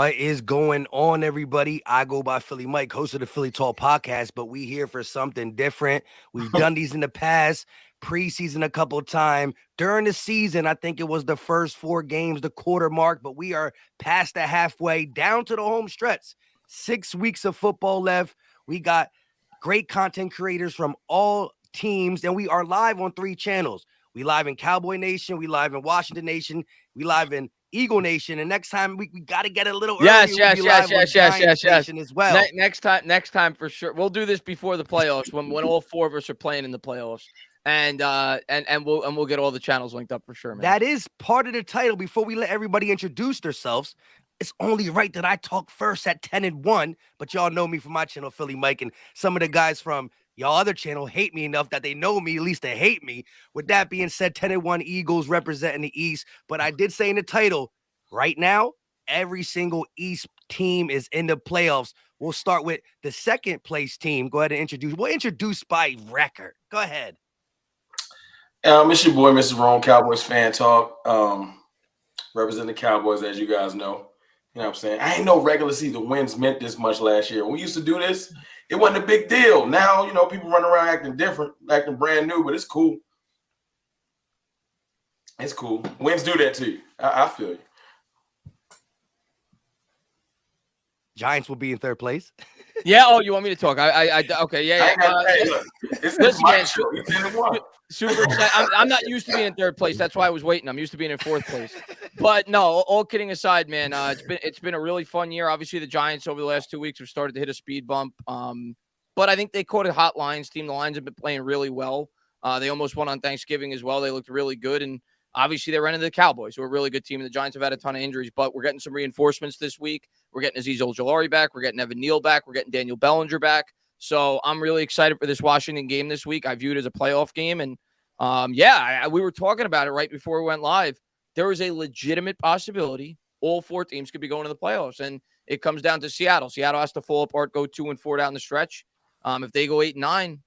What is going on, everybody? I go by Philly Mike, host of the Philly Talk podcast, but we here for something different. We've done these in the past, preseason a couple times. During the season, I think it was the first 4 games, the quarter mark, but we are past the halfway, down to the home stretch. 6 weeks of football left. We got great content creators from all teams, and we are live on 3 channels. We live in Cowboy Nation, we live in Washington Nation, we live in Eagle Nation, and next time we got to get a little earlier. Yes. Nation as well. Next time for sure. We'll do this before the playoffs when all 4 of us are playing in the playoffs, and we'll get all the channels linked up for sure, man. That is part of the title. Before we let everybody introduce themselves, it's only right that I talk first at 10-1. But y'all know me from my channel, Philly Mike, and some of the guys from y'all other channel hate me enough that they know me, at least they hate me. With that being said, 10-1 Eagles representing the East. But I did say in the title, right now, every single East team is in the playoffs. We'll start with the second place team. Go ahead and introduce. We'll introduce by record. Go ahead. It's your boy, Mr. Ron, Cowboys fan talk. Representing the Cowboys, as you guys know. You know what I'm saying? I ain't know regular season wins meant this much last year. When we used to do this, it wasn't a big deal. Now, people run around acting different, acting brand new, but it's cool. It's cool. Wins do that to you. I feel you. Giants will be in third place. Yeah. Oh, you want me to talk? Okay. Yeah. This is my show. He's in the one. Super excited. I'm not used to being in third place. That's why I was waiting. I'm used to being in fourth place. But no, all kidding aside, man, it's been a really fun year. Obviously, the Giants over the last 2 weeks have started to hit a speed bump. But I think they caught a hot Lions team. The Lions have been playing really well. They almost won on Thanksgiving as well. They looked really good. And obviously, they ran into the Cowboys, who are a really good team. And the Giants have had a ton of injuries. But we're getting some reinforcements this week. We're getting Azeez Ojulari back. We're getting Evan Neal back. We're getting Daniel Bellinger back. So I'm really excited for this Washington game this week. I view it as a playoff game. And we were talking about it right before we went live. There is a legitimate possibility all 4 teams could be going to the playoffs. And it comes down to Seattle. Seattle has to fall apart, go 2-4 down the stretch. If they go 8-9,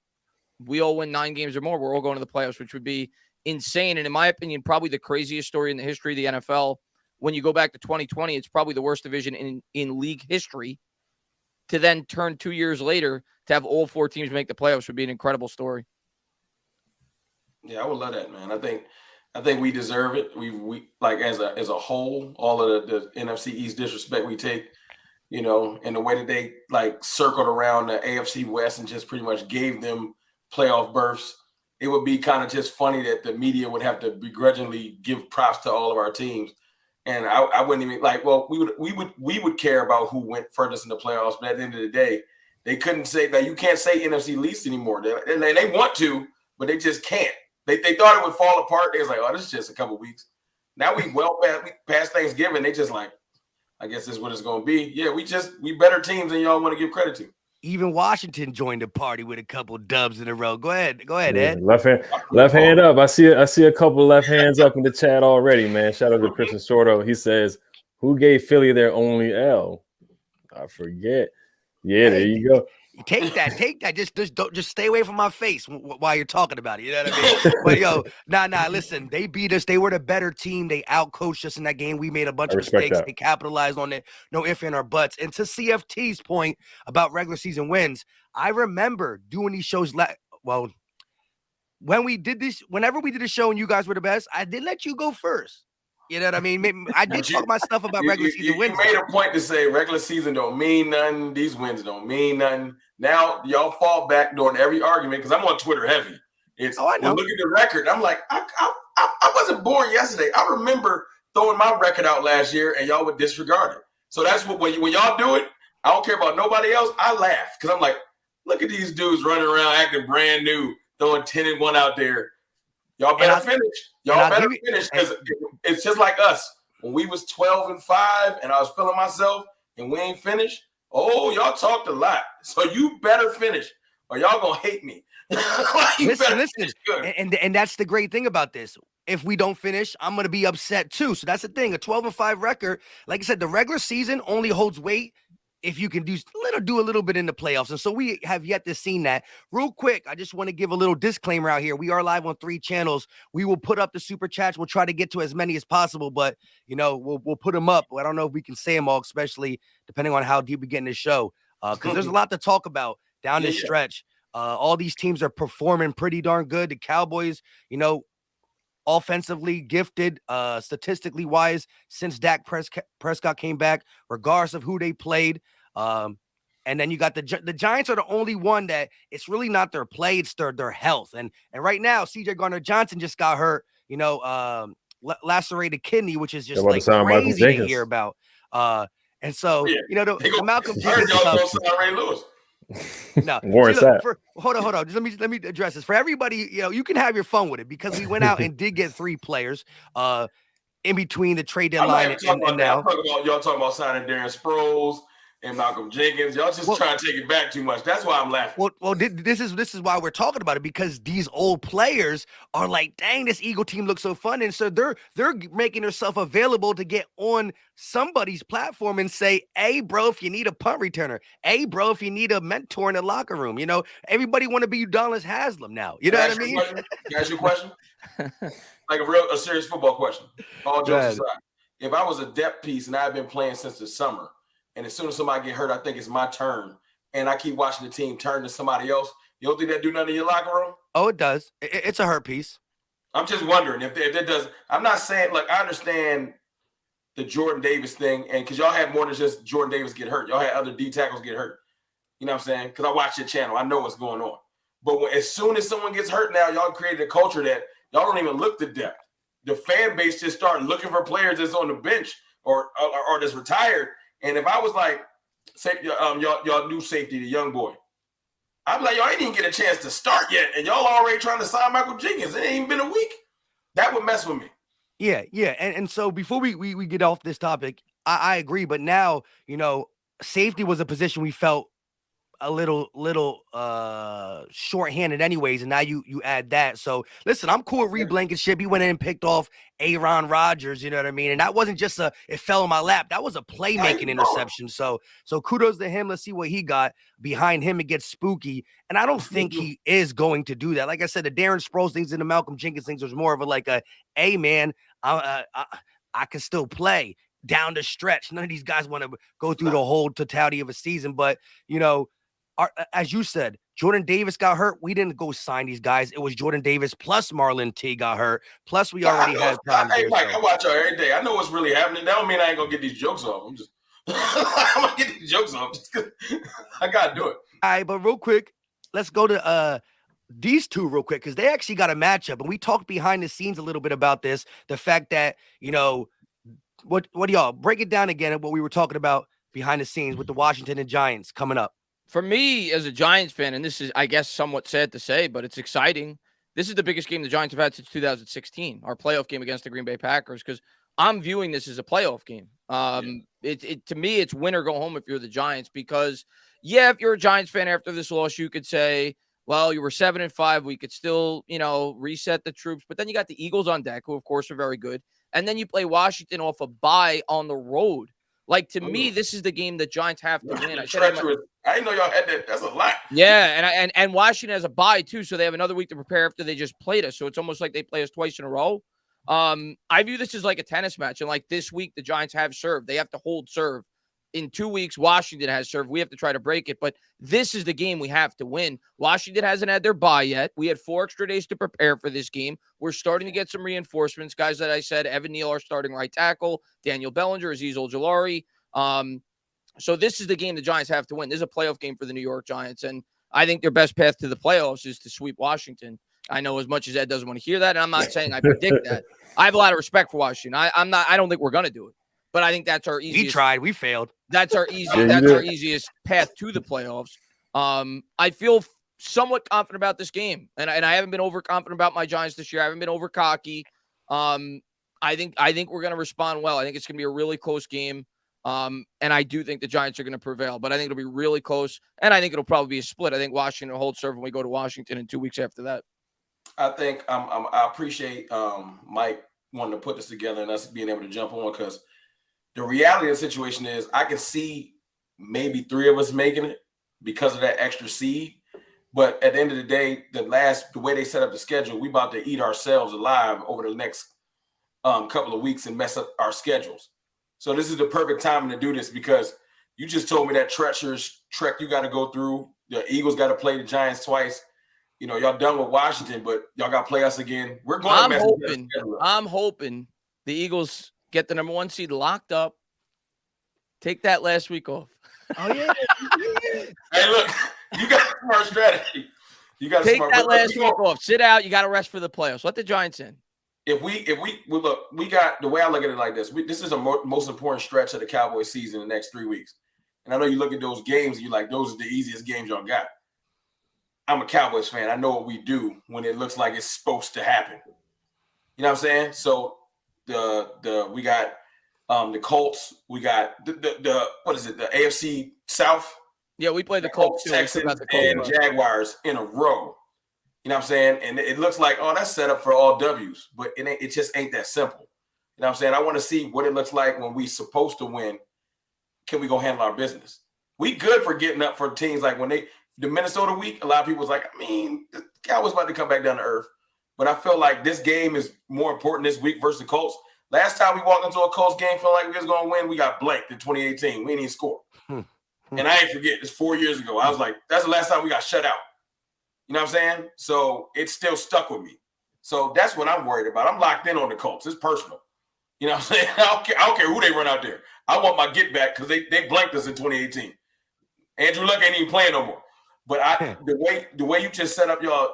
we all win 9 games or more. We're all going to the playoffs, which would be insane. And in my opinion, probably the craziest story in the history of the NFL. When you go back to 2020, it's probably the worst division in league history. To then turn 2 years later to have all 4 teams make the playoffs would be an incredible story. Yeah, I would love that, man. I think we deserve it. We like as a whole, all of the NFC East disrespect we take, and the way that they like circled around the AFC West and just pretty much gave them playoff berths. It would be kind of just funny that the media would have to begrudgingly give props to all of our teams. And I wouldn't even we would care about who went furthest in the playoffs, but at the end of the day, they couldn't say that. You can't say NFC least anymore. They want to, but they just can't. They thought it would fall apart. They was like, oh, this is just a couple weeks. Now we past Thanksgiving. They just like, I guess this is what it's going to be. Yeah, we better teams than y'all want to give credit to. Even Washington joined the party with a couple dubs in a row. Go ahead, Ed. Left hand up. I see a couple left hands up in the chat already, man. Shout out to Christian Sordo. He says, "Who gave Philly their only L?" I forget. Yeah, there you go. Take that. Just stay away from my face while you're talking about it. You know what I mean? But yo, nah. Listen, they beat us. They were the better team. They outcoached us in that game. We made a bunch of mistakes. They capitalized on it. No ifs and or buts. And to CFT's point about regular season wins, I remember doing these shows. When we did this, whenever we did a show and you guys were the best, I did let you go first. You know what I mean? I did talk my stuff about regular season wins. You made a point to say regular season don't mean nothing. These wins don't mean nothing. Now y'all fall back during every argument because I'm on Twitter heavy. I know. Look at the record. I'm like, I wasn't born yesterday. I remember throwing my record out last year and y'all would disregard it. So that's what when y'all do it, I don't care about nobody else. I laugh because I'm like, look at these dudes running around acting brand new, throwing 10-1 out there. Y'all better finish. Y'all better finish because it's just like us. When we was 12-5 and I was feeling myself and we ain't finished, y'all talked a lot. So you better finish or y'all gonna hate me. Listen. And that's the great thing about this. If we don't finish, I'm going to be upset too. So that's the thing. A 12-5 record, like I said, the regular season only holds weight if you can do a little bit in the playoffs. And so we have yet to see that. Real quick, I just want to give a little disclaimer out here. We are live on 3 channels. We will put up the super chats. We'll try to get to as many as possible, but we'll put them up. I don't know if we can say them all, especially depending on how deep we get in the show. Because there's a lot to talk about down this stretch. All these teams are performing pretty darn good. The Cowboys, offensively gifted, statistically wise, since Dak Prescott came back, regardless of who they played. And then you got the Giants are the only one that it's really not their play, it's their health. And right now, CJ Gardner-Johnson just got hurt, lacerated kidney, which is just like crazy to hear about. And so, the Malcolm Jenkins stuff. Ray Lewis. No, hold on. Just let me address this for everybody. You can have your fun with it because we went out and did get 3 players in between the trade deadline and now. Y'all talking about signing Darren Sproles and Malcolm Jenkins. Y'all just trying to take it back too much. That's why I'm laughing. Well, this is why we're talking about it, because these old players are like, dang, this Eagle team looks so fun, and so they're making themselves available to get on somebody's platform and say, hey, bro, if you need a punt returner, hey, bro, if you need a mentor in the locker room, everybody want to be Udonis Haslam now. You know what I mean? Can I ask you a question? Like a serious football question. All jokes aside, if I was a depth piece and I've been playing since the summer, and as soon as somebody get hurt, I think it's my turn, and I keep watching the team turn to somebody else, you don't think that do nothing in your locker room? Oh, it does. It's a hurt piece. I'm just wondering if that does. I'm not saying, I understand the Jordan Davis thing, and because y'all had more than just Jordan Davis get hurt. Y'all had other D tackles get hurt. You know what I'm saying? Because I watch your channel. I know what's going on. But as soon as someone gets hurt now, y'all created a culture that y'all don't even look to depth. The fan base just start looking for players that's on the bench or that's retired. And if I was like, say, y'all new safety, the young boy, I'm like, y'all ain't even get a chance to start yet, and y'all already trying to sign Michael Jenkins. It ain't even been a week. That would mess with me. Yeah. And so before we get off this topic, I agree. But now, safety was a position we felt a little shorthanded anyways, and now you add that. So listen, I'm cool with Reed Blankenship. He went in and picked off Aaron Rodgers, you know what I mean? And that wasn't just it fell in my lap. That was a playmaking interception. So kudos to him. Let's see what he got. Behind him, it gets spooky. And I don't think he is going to do that. Like I said, the Darren Sproles things and the Malcolm Jenkins things was more of hey man, I can still play down the stretch. None of these guys want to go through the whole totality of a season, but as you said, Jordan Davis got hurt. We didn't go sign these guys. It was Jordan Davis plus Marlon T got hurt. Plus, we already had problems. Hey, Mike, I watch y'all every day. I know what's really happening. That don't mean I ain't gonna get these jokes off. I'm gonna get these jokes off. Just 'cause I gotta do it. All right, but real quick, let's go to these two real quick, because they actually got a matchup, and we talked behind the scenes a little bit about this. The fact that what do y'all break it down again? What we were talking about behind the scenes with the Washington and Giants coming up. For me, as a Giants fan, and this is, I guess, somewhat sad to say, but it's exciting. This is the biggest game the Giants have had since 2016, our playoff game against the Green Bay Packers, because I'm viewing this as a playoff game. To me, it's win or go home if you're the Giants, because, if you're a Giants fan after this loss, you could say, well, you were 7-5. We could still, reset the troops. But then you got the Eagles on deck, who, of course, are very good. And then you play Washington off a bye on the road. Like, to me, this is the game the Giants have to win. I didn't know y'all had that. That's a lot. Yeah, and Washington has a bye, too, so they have another week to prepare after they just played us. So it's almost like they play us twice in a row. I view this as like a tennis match. And, like, this week, the Giants have served. They have to hold serve. In 2 weeks, Washington has served. We have to try to break it. But this is the game we have to win. Washington hasn't had their bye yet. We had 4 extra days to prepare for this game. We're starting to get some reinforcements. Guys that I said, Evan Neal, our starting right tackle, Daniel Bellinger, Azeez Ojulari. So this is the game the Giants have to win. This is a playoff game for the New York Giants. And I think their best path to the playoffs is to sweep Washington. I know as much as Ed doesn't want to hear that, and I'm not saying I predict that. I have a lot of respect for Washington. I don't think we're going to do it. But I think that's our easiest. We tried. We failed. That's our easiest path to the playoffs. I feel somewhat confident about this game, and I haven't been overconfident about my Giants this year. I haven't been over cocky. I think we're going to respond well. I think it's going to be a really close game, and I do think the Giants are going to prevail. But I think it'll be really close, and I think it'll probably be a split. I think Washington will hold serve when we go to Washington in 2 weeks after that. I think I appreciate Mike wanting to put this together and us being able to jump on, because the reality of the situation is I can see maybe 3 of us making it because of that extra seed. But at the end of the day, the way they set up the schedule, we about to eat ourselves alive over the next couple of weeks and mess up our schedules. So this is the perfect time to do this because you just told me that treacherous trek you got to go through. The Eagles got to play the Giants twice. You know, y'all done with Washington, but y'all got to play us again. We're going to I'm hoping the Eagles get the number 1 seed locked up. Take that last week off. Oh, yeah. Hey, look, you got a smart strategy. You got take that last week off. Sit out. You got to rest for the playoffs. Let the Giants in. If we look, we got the way I look at it like this. This is a most important stretch of the Cowboys season in the next 3 weeks. And I know you look at those games and you're like, those are the easiest games y'all got. I'm a Cowboys fan. I know what we do when it looks like it's supposed to happen. You know what I'm saying? So we got the Colts. We got the what is it? The AFC South. Yeah, we played the Colts, Texans, and Jaguars in a row. You know what I'm saying? And it looks like, oh, that's set up for all W's, but it just ain't that simple. You know what I'm saying? I want to see what it looks like when we supposed to win. Can we go handle our business? We good for getting up for teams like when the Minnesota week, a lot of people was like, I mean, the Cowboys about to come back down to earth. But I feel like this game is more important this week versus the Colts. Last time we walked into a Colts game feeling like we was going to win, we got blanked in 2018. We didn't even score. And I ain't forget, it's 4 years ago. I was like, that's the last time we got shut out. You know what I'm saying? So it still stuck with me. So that's what I'm worried about. I'm locked in on the Colts. It's personal. You know what I'm saying? I don't care who they run out there. I want my get back because they blanked us in 2018. Andrew Luck ain't even playing no more. But the way you just set up your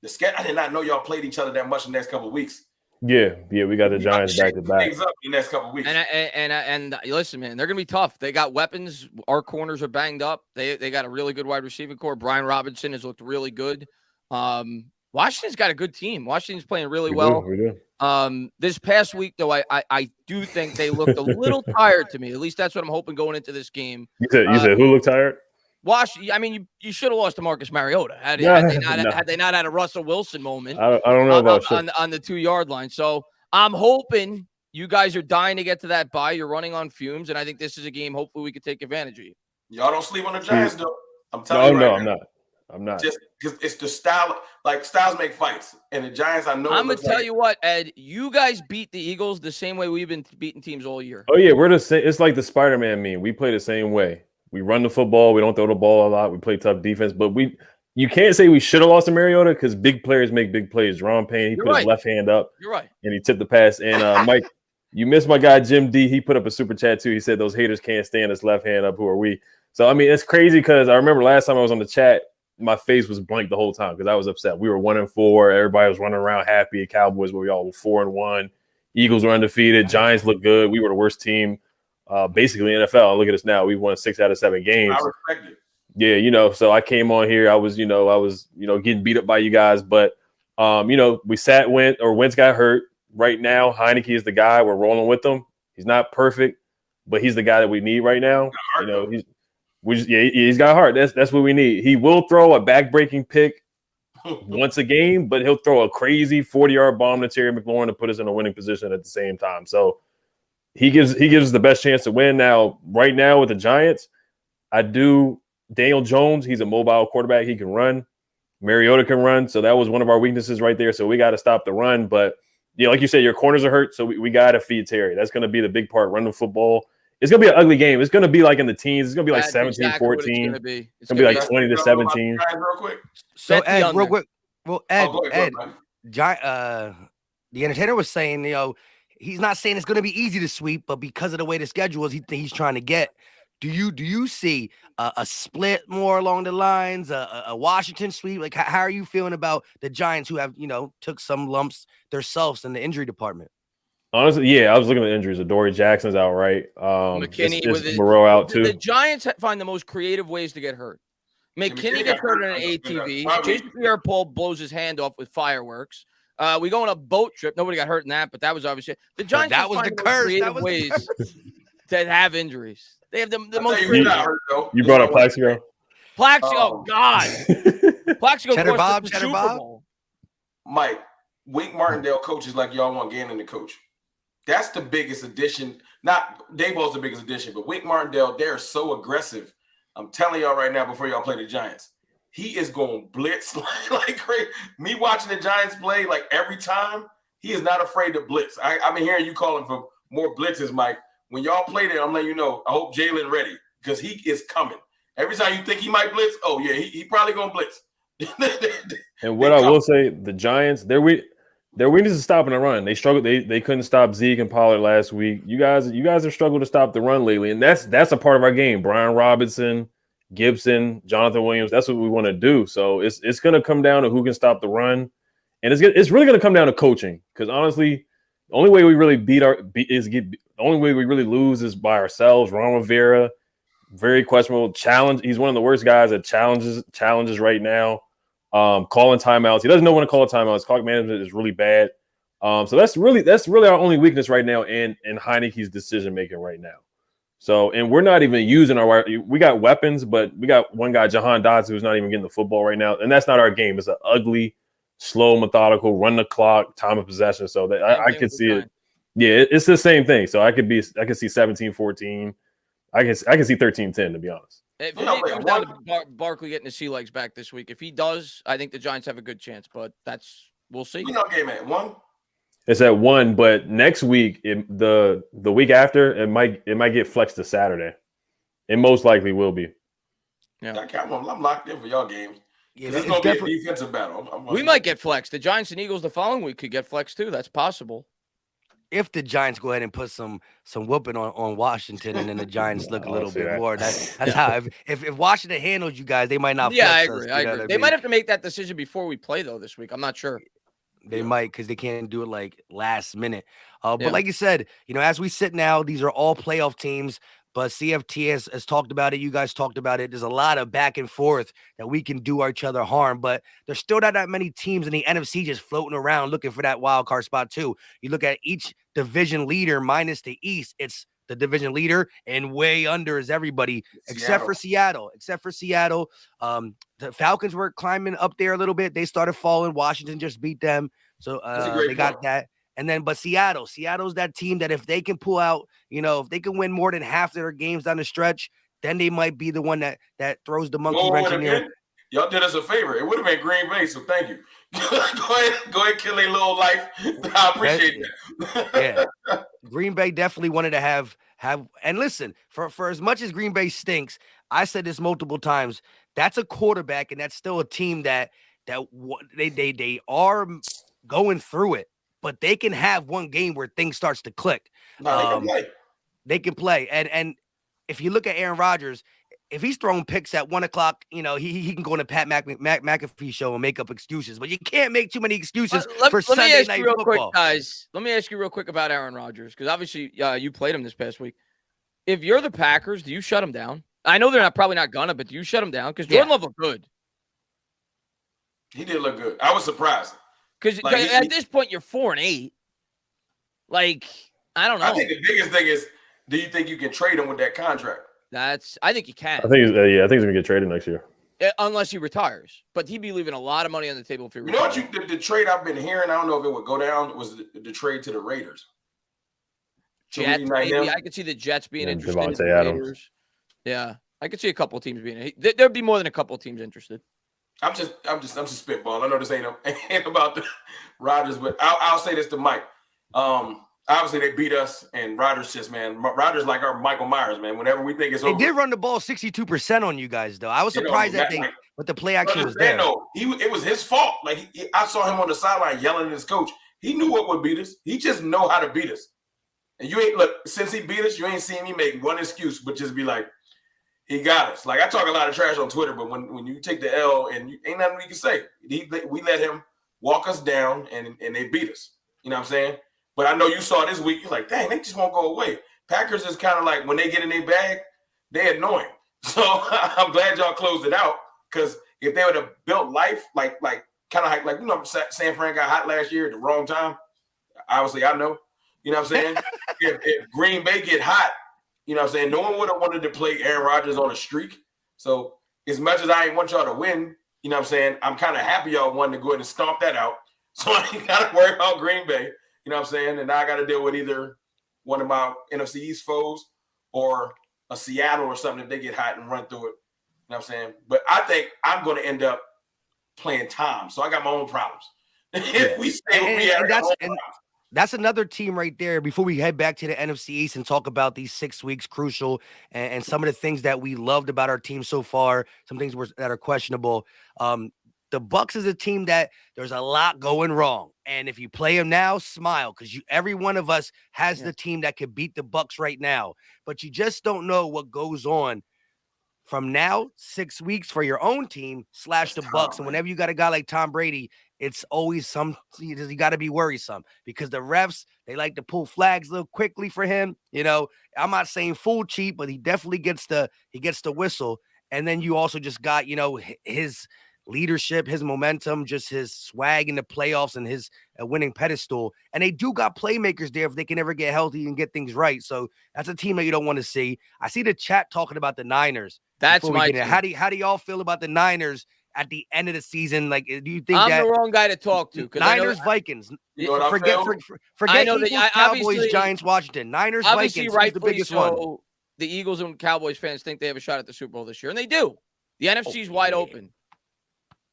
the schedule, I did not know y'all played each other that much in the next couple of weeks. Yeah, we got the Giants back to back. Things up in the next couple of weeks. And listen, man, they're gonna be tough. They got weapons. Our corners are banged up. They got a really good wide receiving core. Brian Robinson has looked really good. Washington's got a good team. Washington's playing really well. We do. This past week, though, I do think they looked a little tired to me. At least that's what I'm hoping going into this game. You said who looked tired? I mean, you should have lost to Marcus Mariota had they not had a Russell Wilson moment. I don't know about on the 2-yard line. So I'm hoping you guys are dying to get to that bye. You're running on fumes, and I think this is a game. Hopefully, we could take advantage of you. Y'all don't sleep on the Giants, though. I'm telling you. No, I'm not. Just because it's the style. Like styles make fights, and the Giants. I know. I'm gonna tell you what, Ed. You guys beat the Eagles the same way we've been beating teams all year. Oh yeah, we're the same. It's like the Spider-Man meme. We play the same way. We run the football. We don't throw the ball a lot. We play tough defense. But you can't say we should have lost to Mariota because big players make big plays. Ron Payne, he put his left hand up. You're right. And he tipped the pass. And Mike, you missed my guy Jim D. He put up a super chat too. He said those haters can't stand us left hand up. Who are we? So I mean, it's crazy because I remember last time I was on the chat, my face was blank the whole time because I was upset. We were 1-4. Everybody was running around happy. Cowboys were all 4-1. Eagles were undefeated. Giants looked good. We were the worst team. Basically NFL. Look at us now. We won 6 out of 7 games. I respect it. Yeah, so I came on here. I was getting beat up by you guys, but we sat Wentz got hurt. Right now, Heineke is the guy. We're rolling with him. He's not perfect, but he's the guy that we need right now. He's got heart. That's what we need. He will throw a back-breaking pick once a game, but he'll throw a crazy 40-yard bomb to Terry McLaurin to put us in a winning position at the same time. So he gives us the best chance to win. Now, right now with the Giants, Daniel Jones, he's a mobile quarterback. He can run. Mariota can run. So that was one of our weaknesses right there. So we got to stop the run. But, like you said, your corners are hurt. So we got to feed Terry. That's going to be the big part, run the football. It's going to be an ugly game. It's going to be like in the teens. It's going to be like 17-14. It's going to be like 20-17. Real quick. So, Ed, real quick. Well, Ed, the entertainer was saying, he's not saying it's going to be easy to sweep, but because of the way the schedule is, he's trying to get. Do you see a split more along the lines, a Washington sweep? Like, how are you feeling about the Giants who have, took some lumps themselves in the injury department? Honestly, yeah, I was looking at the injuries. Adoree Jackson's out, right? McKinney with Moreau out too. The Giants find the most creative ways to get hurt. McKinney gets hurt on an ATV. Jason Pierre-Paul blows his hand off with fireworks. We go on a boat trip. Nobody got hurt in that, but that was obviously the Giants. That was the curse. Creative ways to have injuries. They have the most. You brought up Plaxico. Oh God, Plaxico. Cheddar Bob. Mike, Wink Martindale coaches like y'all want Gannon to coach. That's the biggest addition not Daboll's the biggest addition, but Wink Martindale, they're so aggressive. I'm telling y'all right now before y'all play the Giants, he is going blitz like crazy. Me watching the Giants play, like every time, he is not afraid to blitz. I've been hearing you calling for more blitzes, Mike. When y'all play there, I'm letting you know, I hope Jalen ready because he is coming. Every time you think he might blitz, oh, yeah, he probably going to blitz. And what I will say, the Giants, their weakness is stopping the run. They struggled. They couldn't stop Zeke and Pollard last week. You guys have struggled to stop the run lately, and that's a part of our game. Brian Robinson, Gibson, Jonathan Williams. That's what we want to do. So it's going to come down to who can stop the run, and it's really going to come down to coaching. Because honestly, the only way we really the only way we really lose is by ourselves. Ron Rivera, very questionable challenge. He's one of the worst guys that challenges right now. Calling timeouts. He doesn't know when to call a timeout. His clock management is really bad. So that's really our only weakness right now in Heineke's decision making right now. So, and we're not even using we got weapons, but we got one guy, Jahan Dotson, who's not even getting the football right now. And that's not our game. It's an ugly, slow, methodical, run the clock, time of possession. So that I could see it. Yeah, it's the same thing. So I could see 17-14. I can see 13-10, to be honest. If it comes down to Barkley getting his sea legs back this week, if he does, I think the Giants have a good chance. But we'll see. We know game at 1. It's at 1, but next week, the week after, it might get flexed to Saturday. It most likely will be. Yeah, I'm locked in for y'all games. Yeah, it's gonna be a defensive battle. We might get flexed. The Giants and Eagles the following week could get flexed too. That's possible. If the Giants go ahead and put some whooping on Washington, and then the Giants look a little bit more, that's how. If Washington handles you guys, they might not. Yeah, I agree. I agree. They might have to make that decision before we play though this week. I'm not sure. They might, because they can't do it like last minute. But like you said, as we sit now, these are all playoff teams. But CFT has talked about it. You guys talked about it. There's a lot of back and forth that we can do each other harm. But there's still not that many teams in the NFC just floating around looking for that wild card spot too. You look at each division leader minus the East. It's the division leader, and way under is everybody except for Seattle. The Falcons were climbing up there a little bit. They started falling. Washington just beat them. So they got that. And then, but Seattle's that team that if they can pull out, if they can win more than half their games down the stretch, then they might be the one that throws the monkey wrench in there. Y'all did us a favor. It would have been Green Bay, so thank you. go ahead, kill a little life. I appreciate that. Yeah, Green Bay definitely wanted to have. And listen, for as much as Green Bay stinks, I said this multiple times. That's a quarterback, and that's still a team that they are going through it. But they can have one game where things starts to click. They can play. And if you look at Aaron Rodgers, if he's throwing picks at 1:00, he can go on a Pat McAfee show and make up excuses. But you can't make too many excuses for Sunday night football. Let me ask you real quick about Aaron Rodgers, because obviously you played him this past week. If you're the Packers, do you shut him down? I know they're probably not gonna, but do you shut him down? Because Jordan Love looked good. He did look good. I was surprised. Because at this point, you're 4-8. Like, I don't know. I think the biggest thing is, do you think you can trade him with that contract? I think you can. I think he's gonna get traded next year, unless he retires. But he'd be leaving a lot of money on the table if he retires. You know what? The trade I've been hearing, I don't know if it would go down, was the trade to the Raiders. Jets, maybe. I could see the Jets being interested. In the Raiders. Yeah, I could see a couple of teams being. There'd be more than a couple of teams interested. I'm just spitballing. I know this ain't about the Rodgers, but I'll say this to Mike. Obviously they beat us, and Rodgers Rodgers like our Michael Myers, man. Whenever we think it's over, they did run the ball 62% on you guys, though. I was surprised but the play action was there. It was his fault. Like I saw him on the sideline yelling at his coach. He knew what would beat us. He just know how to beat us. And you ain't since he beat us, you ain't seen me make one excuse, but just be like, he got us. Like, I talk a lot of trash on Twitter, but when you take the L and ain't nothing we can say. We let him walk us down, and they beat us. You know what I'm saying? But I know you saw this week. You're like, dang, they just won't go away. Packers is kind of like, when they get in their bag, they're annoying. So I'm glad y'all closed it out, because if they would have built life, like San Fran got hot last year at the wrong time. Obviously, I know. You know what I'm saying? if Green Bay get hot, you know what I'm saying? No one would have wanted to play Aaron Rodgers on a streak. So as much as I ain't want y'all to win, you know what I'm saying? I'm kind of happy y'all wanted to go ahead and stomp that out. So I ain't got to worry about Green Bay. You know what I'm saying? And now I got to deal with either one of my NFC East foes or a Seattle or something if they get hot and run through it. You know what I'm saying? But I think I'm going to end up playing Tom. So I got my own problems. If we stay where we are, that's another team right there. Before we head back to the NFC East and talk about these 6 weeks crucial and some of the things that we loved about our team so far, some things that are questionable. The Bucs is a team that there's a lot going wrong. And if you play them now, smile, because every one of us has the team that could beat the Bucs right now. But you just don't know what goes on from now 6 weeks for your own team / the Bucs. And whenever you got a guy like Tom Brady, it's always you got to be worrisome because the refs, they like to pull flags a little quickly for him. You know, I'm not saying full cheat, but he definitely gets the whistle. And then you also just got, his leadership, his momentum, just his swag in the playoffs and his winning pedestal. And they do got playmakers there if they can ever get healthy and get things right. So that's a team that you don't want to see. I see the chat talking about the Niners. That's my team. How do y'all feel about the Niners at the end of the season? Like, do you think I'm the wrong guy to talk to? Niners, Vikings. Forget Eagles, Cowboys, Giants, Washington. Niners, Vikings is the biggest one. The Eagles and Cowboys fans think they have a shot at the Super Bowl this year, and they do. The NFC's wide open.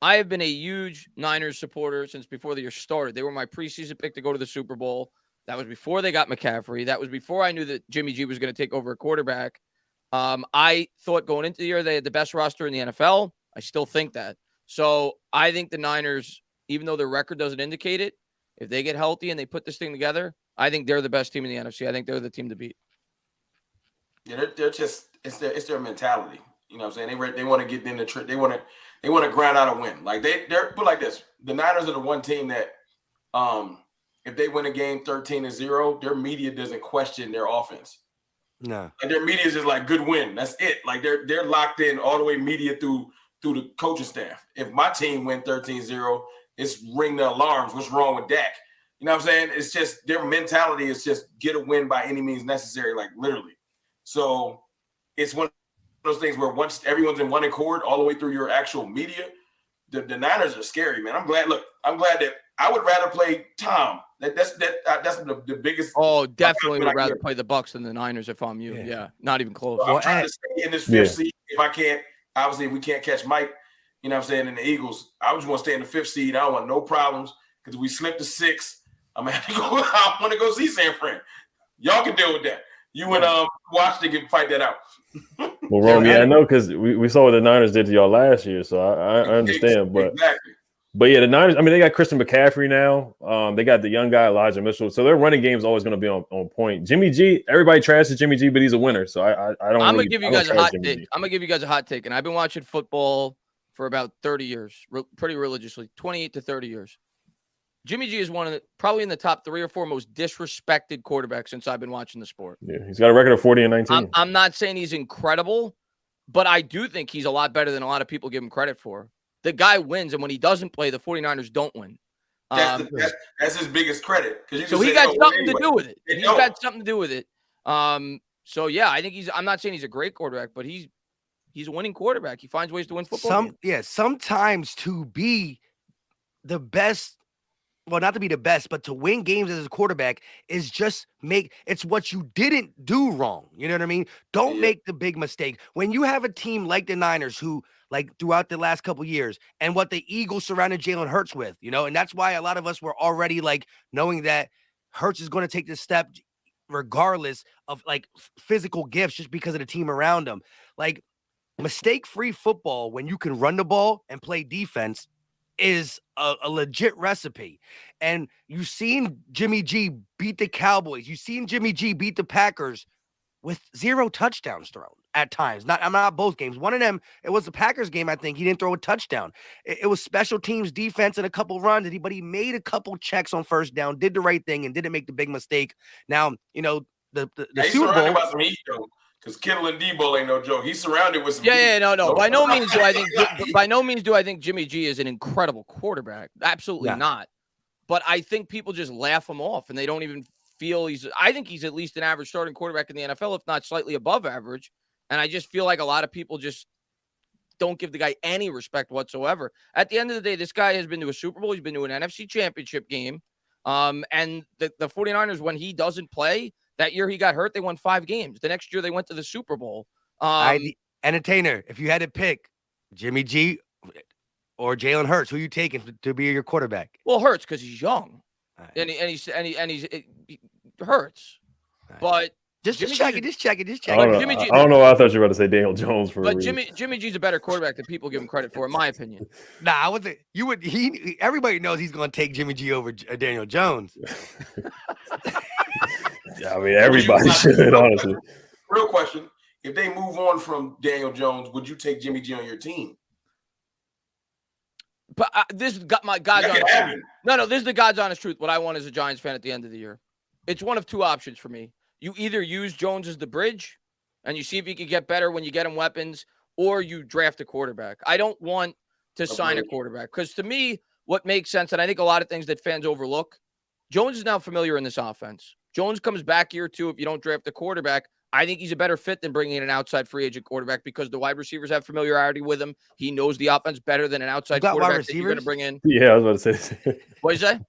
I have been a huge Niners supporter since before the year started. They were my preseason pick to go to the Super Bowl. That was before they got McCaffrey. That was before I knew that Jimmy G was going to take over a quarterback. I thought going into the year they had the best roster in the NFL. I still think that. So I think the Niners, even though their record doesn't indicate it, if they get healthy and they put this thing together, I think they're the best team in the NFC. I think they're the team to beat. Yeah, they're just it's their mentality. You know what I'm saying? They want to get in the trick. They want to grind out a win. Like they're put like this. The Niners are the one team that if they win a game 13-0, their media doesn't question their offense. No. And their media is just like good win. That's it. Like they're locked in all the way media through the coaching staff. If my team win 13-0, it's ring the alarms. What's wrong with Dak? You know what I'm saying? It's just their mentality is just get a win by any means necessary, like literally. So it's one of those things where once everyone's in one accord all the way through your actual media, the Niners are scary, man. I'm glad that I would rather play Tom. That's the biggest. Oh, definitely would rather play the Bucs than the Niners if I'm you. Yeah, not even close. So I'm trying to stay in this fifth seed. If I can't, obviously, if we can't catch Mike, you know what I'm saying, in the Eagles, I just want to stay in the fifth seed. I don't want no problems because if we slip to 6, I'm going to have to go. I want to go see San Fran. Y'all can deal with that. You and Washington can fight that out. Well, Rome, I know because we saw what the Niners did to y'all last year, so I understand. But yeah, the Niners, I mean, they got Christian McCaffrey now. They got the young guy, Elijah Mitchell. So their running game is always going to be on point. Jimmy G, everybody trashes Jimmy G, but he's a winner. So I don't. I'm going to give you guys a hot take. I'm going to give you guys a hot take. And I've been watching football for about 30 years, pretty religiously, 28 to 30 years. Jimmy G is probably in the top 3 or 4 most disrespected quarterbacks since I've been watching the sport. Yeah, he's got a record of 40-19. I'm not saying he's incredible, but I do think he's a lot better than a lot of people give him credit for. The guy wins, and when he doesn't play, the 49ers don't win. That's his biggest credit. So he got something to do with it. He's got something to do with it. So, yeah, I think I'm not saying he's a great quarterback, but he's a winning quarterback. He finds ways to win football games. Yeah, sometimes to be the best, well, not to be the best, but to win games as a quarterback is just it's what you didn't do wrong. You know what I mean? Don't make the big mistake. When you have a team like the Niners who, like throughout the last couple years, and what the Eagles surrounded Jalen Hurts with, and that's why a lot of us were already like knowing that Hurts is going to take this step regardless of like physical gifts just because of the team around him. Like mistake-free football, when you can run the ball and play defense, is a legit recipe. And you've seen Jimmy G beat the Cowboys. You've seen Jimmy G beat the Packers with 0 touchdowns thrown at times. I'm not both games. One of them, it was the Packers game, I think. He didn't throw a touchdown. It was special teams, defense, and a couple runs. But he made a couple checks on first down, did the right thing, and didn't make the big mistake. Now, the Super Bowl. Because Kittle and Debo ain't no joke. He's surrounded with some. No. By no means do I think Jimmy G is an incredible quarterback. Absolutely not. But I think people just laugh him off, and they don't even feel I think he's at least an average starting quarterback in the NFL, if not slightly above average. And I just feel like a lot of people just don't give the guy any respect whatsoever. At the end of the day, this guy has been to a Super Bowl. He's been to an NFC Championship game. And the 49ers, when he doesn't play, That year he got hurt, they won 5 games. The next year they went to the Super Bowl. Entertainer, if you had to pick Jimmy G or Jalen Hurts, who you taking to be your quarterback? Well, Hurts because he's young, Right. and he Hurts, but just check it. I don't know. I thought you were about to say Daniel Jones for. But Jimmy G's a better quarterback than people give him credit for, in my opinion. Nah, I wasn't. You would. Everybody knows he's going to take Jimmy G over Daniel Jones. Yeah, I mean, everybody should, honestly. Real question: if they move on from Daniel Jones, would you take Jimmy G on your team? But this got my God's honest truth. No, this is the God's honest truth. What I want as a Giants fan at the end of the year, it's one of 2 options for me. You either use Jones as the bridge, and you see if he can get better when you get him weapons, or you draft a quarterback. I don't want to sign a quarterback because to me, what makes sense, and I think a lot of things that fans overlook, Jones is now familiar in this offense. Jones comes back year 2 if you don't draft a quarterback. I think he's a better fit than bringing in an outside free agent quarterback because the wide receivers have familiarity with him. He knows the offense better than an outside quarterback that you're going to bring in. Yeah, I was about to say. What did you say?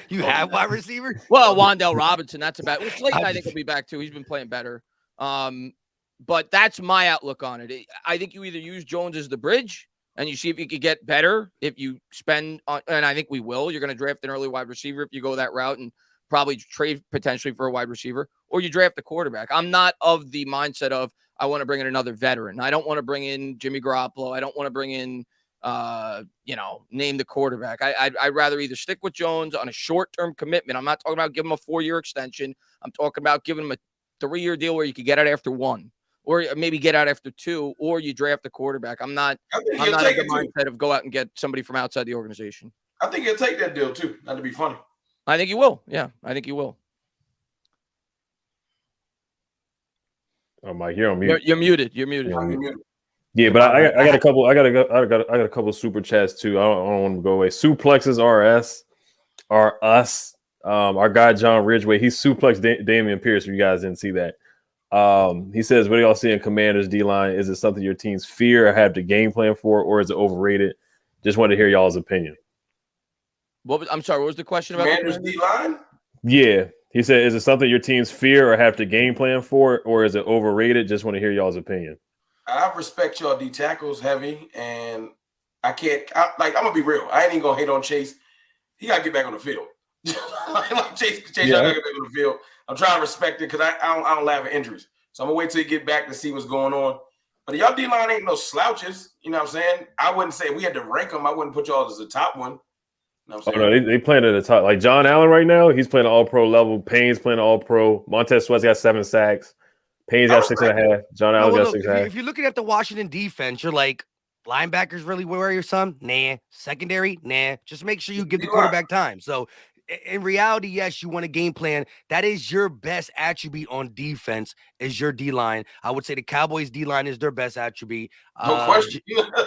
You have wide receiver? Well, Wan'Dale Robinson, that's about. Well, Slayton, I think, will be back too. He's been playing better. But that's my outlook on it. I think you either use Jones as the bridge and you see if you could get better if you spend on, and I think we will. You're going to draft an early wide receiver if you go that route and probably trade potentially for a wide receiver, or you draft a quarterback. I'm not of the mindset of I want to bring in another veteran. I don't want to bring in Jimmy Garoppolo. I don't want to bring in name the quarterback. I'd rather either stick with Jones on a short-term commitment. I'm not talking about giving him a 4-year extension. I'm talking about giving him a 3-year deal where you could get out after 1, or maybe get out after 2, or you draft a quarterback. I'm not of the mindset of go out and get somebody from outside the organization. I think he'll take that deal too. Not to be funny. I think you will. Yeah, I think you will. Oh, Mike, you're on mute. You're muted. You're muted. Yeah, but I got a couple. I got a couple super chats too. I don't want to go away. Suplexes are us. Our guy John Ridgway, he suplexed Damian Pierce. If you guys didn't see that, he says, "What do y'all see in Commanders D line? Is it something your teams fear or have the game plan for, or is it overrated?" Just wanted to hear y'all's opinion. I'm sorry. What was the question about Commanders D line? Yeah, he said, "Is it something your teams fear or have to game plan for, or is it overrated?" Just want to hear y'all's opinion. I respect y'all D tackles heavy, and I'm gonna be real. I ain't even gonna hate on Chase. He gotta get back on the field. Chase gotta get back on the field. I'm trying to respect it because I don't laugh at injuries. So I'm gonna wait till he get back to see what's going on. But y'all D line ain't no slouches. You know what I'm saying? I wouldn't say if we had to rank them, I wouldn't put y'all as the top one. You know what I'm saying? No, they playing at the top. Like John Allen right now, he's playing all-pro level. Payne's playing all-pro. Montez Sweat's got 7 sacks. Payne's got 6.5. John Allen's got 6.5. If you're looking at the Washington defense, you're like, linebackers really worry your son? Nah. Secondary? Nah. Just make sure you give the quarterback time. So in reality, yes, you want a game plan. That is your best attribute on defense is your D-line. I would say the Cowboys D-line is their best attribute. No question.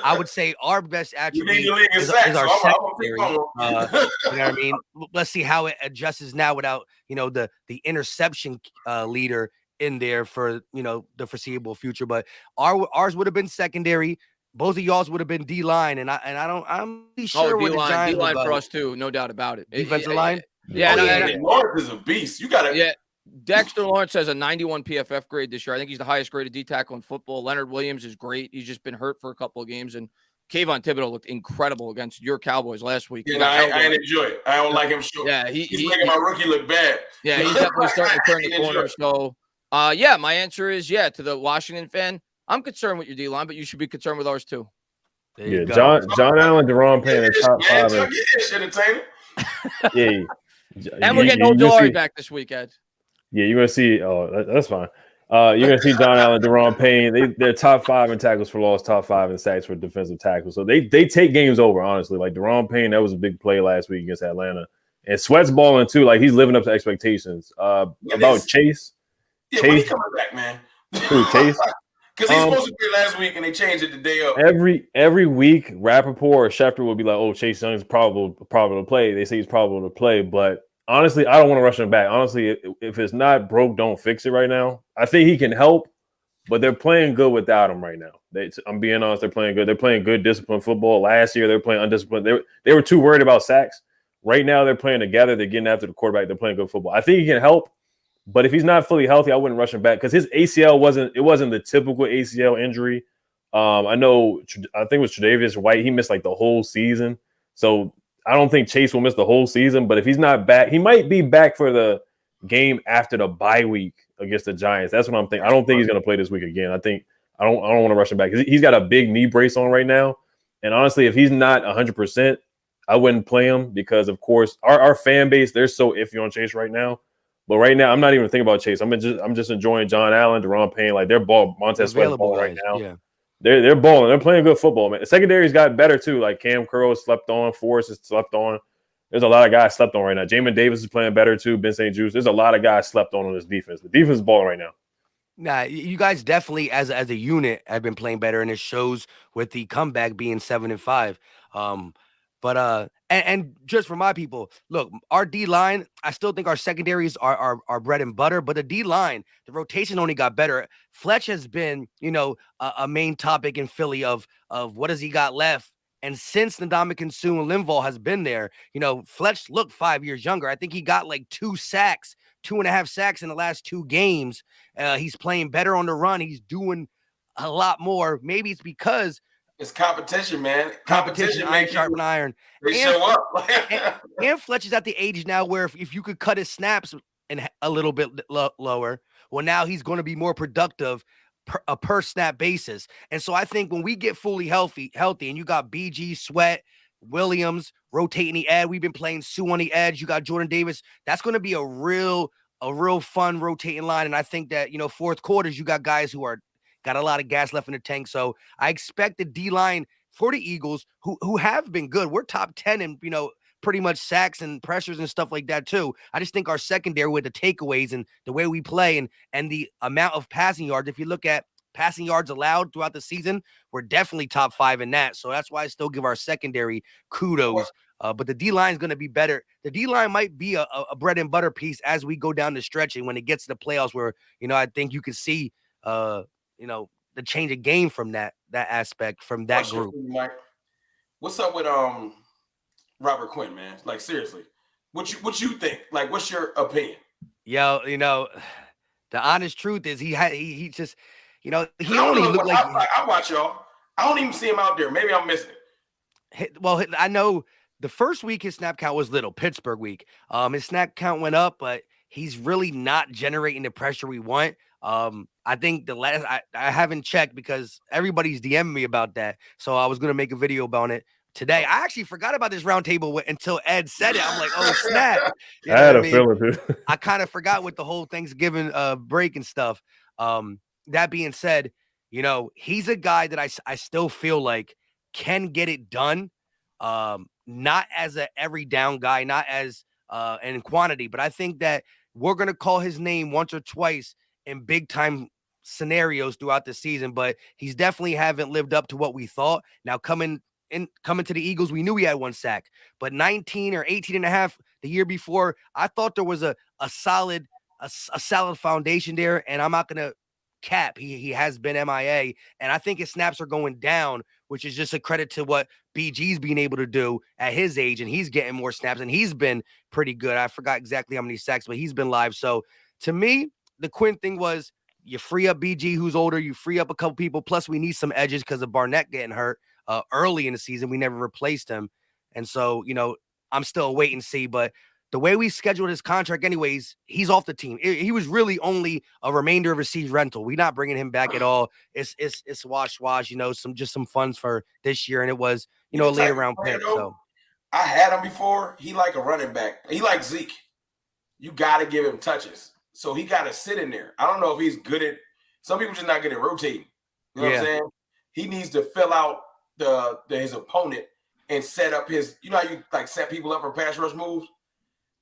I would say our best attribute is our secondary. You know what I mean? Let's see how it adjusts now without, the interception leader in there for, the foreseeable future. But ours would have been secondary. Both of y'all's would have been D-line, and I'm sure where the Giants D-line for us too, no doubt about it. Defensive line? Yeah. Lawrence is a beast. You got to. Yeah. Dexter Lawrence has a 91 PFF grade this year. I think he's the highest graded D tackle in football. Leonard Williams is great. He's just been hurt for a couple of games, and Kayvon Thibodeau looked incredible against your Cowboys last week. Yeah, I didn't enjoy it. I don't like him short. Yeah, he's making my rookie look bad. Yeah, he's definitely starting to turn the corner. So, my answer is to the Washington fan. I'm concerned with your D-line, but you should be concerned with ours too. Yeah, John Allen, Deron Payne are top 5. Yeah. And we're getting Odori back this week, Ed. Yeah, you're going to see. Oh, that's fine. You're going to see John Allen, Deron Payne. They're top 5 in tackles for loss, top 5 in sacks for defensive tackles. So they take games over, honestly. Like Deron Payne, that was a big play last week against Atlanta. And Sweat's balling too. Like he's living up to expectations. About Chase. Yeah, when he coming back, man. Who, Chase? Because he's supposed to play last week, and they changed it the day up. Every week, Rappaport or Schefter will be like, "Oh, Chase Young is probable to play." They say he's probable to play, but honestly, I don't want to rush him back. Honestly, if it's not broke, don't fix it right now. I think he can help, but they're playing good without him right now. I'm being honest, they're playing good. They're playing good, disciplined football. Last year, they were playing undisciplined. They were too worried about sacks. Right now, they're playing together. They're getting after the quarterback. They're playing good football. I think he can help, But if he's not fully healthy, I wouldn't rush him back because his ACL wasn't the typical ACL injury. I think it was Tre'Davious White. He missed like the whole season. So I don't think Chase will miss the whole season. But if he's not back, he might be back for the game after the bye week against the Giants. That's what I'm thinking. I don't think he's going to play this week again. I don't want to rush him back because he's got a big knee brace on right now. And honestly, if he's not 100%, I wouldn't play him because, of course, our fan base, they're so iffy on Chase right now. But right now, I'm not even thinking about Chase. I'm just enjoying John Allen, Deron Payne. Like, they're Montez Sweat balling right now. Yeah. They're balling. They're playing good football, man. The secondary's got better, too. Like, Cam Curl slept on. Forrest is slept on. There's a lot of guys slept on right now. Jamin Davis is playing better, too. Ben St. Juice. There's a lot of guys slept on this defense. The defense is balling right now. Nah, you guys definitely, as a unit, have been playing better, and it shows with the comeback being 7-5. And just for my people, look, our D line, I still think our secondaries are bread and butter, but the D line, the rotation only got better. Fletch has been, a main topic in Philly of what has he got left. And since Ndamukong Suh and Linval has been there, Fletch looked 5 years younger. I think he got like 2.5 sacks in the last 2 games. He's playing better on the run. He's doing a lot more. Maybe it's because it's competition, man. Competition, iron sharpen iron. They show up. and Fletch is at the age now where if you could cut his snaps and a little bit lower, well, now he's going to be more productive per snap basis. And so I think when we get fully healthy, and you got BG, Sweat, Williams rotating the edge, we've been playing Sue on the edge. You got Jordan Davis. That's going to be a real fun rotating line. And I think that fourth quarters, you got guys who got a lot of gas left in the tank. So I expect the D line for the Eagles, who have been good. We're top 10 in pretty much sacks and pressures and stuff like that too. I just think our secondary with the takeaways and the way we play and the amount of passing yards, if you look at passing yards allowed throughout the season, we're definitely top 5 in that. So that's why I still give our secondary kudos. But the D-line is going to be better. The D-line might be a bread and butter piece as we go down the stretch and when it gets to the playoffs where, I think you can see, the change of game from that aspect, from that group. Mike, what's up with Robert Quinn, man? Like, seriously, what you think? Like, what's your opinion? Yo, the honest truth is he just, he only looked like I watch y'all. I don't even see him out there. Maybe I'm missing it. Well, I know the first week his snap count was little, Pittsburgh week. His snap count went up, but he's really not generating the pressure we want. I think the last I haven't checked because everybody's DMing me about that. So I was gonna make a video about it today. I actually forgot about this roundtable until Ed said it. I'm like, oh snap! I had a feeling too. I kind of forgot with the whole Thanksgiving break and stuff. That being said, he's a guy that I still feel like can get it done. Not as a every down guy, not as in quantity, but I think that we're gonna call his name once or twice in big time scenarios throughout the season, but he's definitely haven't lived up to what we thought. Now coming to the Eagles, we knew he had 1 sack, but 19 or 18 and a half the year before, I thought there was a solid foundation there, and I'm not gonna cap. He has been MIA, and I think his snaps are going down, which is just a credit to what BG's being able to do at his age, and he's getting more snaps, and he's been pretty good. I forgot exactly how many sacks, but he's been live. So to me, the Quinn thing was you free up BG, who's older, you free up a couple people, plus we need some edges because of Barnett getting hurt early in the season. We never replaced him, and so I'm still wait and see, but the way we scheduled his contract anyways, he's off the team. He was really only a remainder of a season rental. We're not bringing him back at all. It's wash, some funds for this year. And it was, a later round pick. So I had him before. He like a running back. He like Zeke. You got to give him touches. So he got to sit in there. I don't know if he's good at, some people just not good at rotating. You know what I'm saying? He needs to fill out his opponent and set up his, how you like set people up for pass rush moves?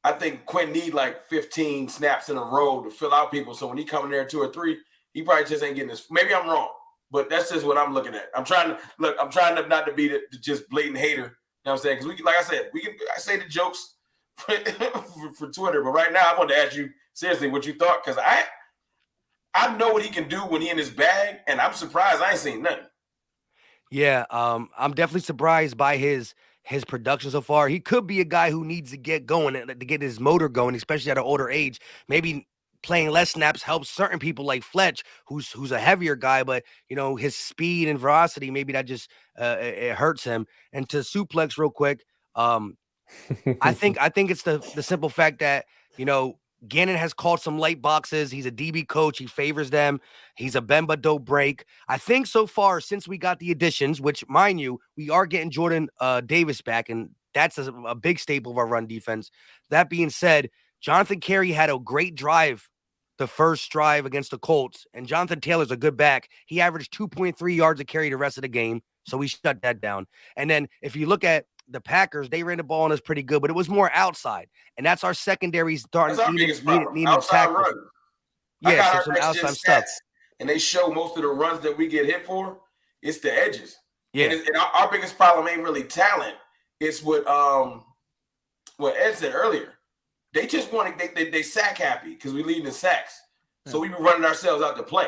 I think Quinn need like 15 snaps in a row to fill out people. So when he come in there 2 or 3, he probably just ain't getting this. Maybe I'm wrong, but that's just what I'm looking at. I'm trying to not to be the just blatant hater. You know what I'm saying? Because like I said, I say the jokes for Twitter, but right now I want to ask you seriously what you thought, because I know what he can do when he in his bag, and I'm surprised I ain't seen nothing. Yeah, I'm definitely surprised by his production so far. He could be a guy who needs to get going, to get his motor going, especially at an older age. Maybe playing less snaps helps certain people like Fletch, who's a heavier guy, but his speed and velocity, maybe that just it hurts him. And to suplex real quick, I think it's the simple fact that Gannon has called some light boxes. He's a DB coach. He favors them. He's a bend but don't break. I think so far since we got the additions, which mind you, we are getting Jordan Davis back, and that's a big staple of our run defense. That being said, Jonathan Carey had a great drive, the first drive against the Colts, and Jonathan Taylor's a good back. He averaged 2.3 yards a carry the rest of the game, so we shut that down. And then if you look at the Packers, they ran the ball on us pretty good, but it was more outside, and that's our secondary starting needing tackles. Yeah, so some outside stuff. And they show most of the runs that we get hit for. It's the edges. Yeah, and our biggest problem ain't really talent. It's what Ed said earlier. They just want to they sack happy because we lead in sacks, so we be running ourselves out to play.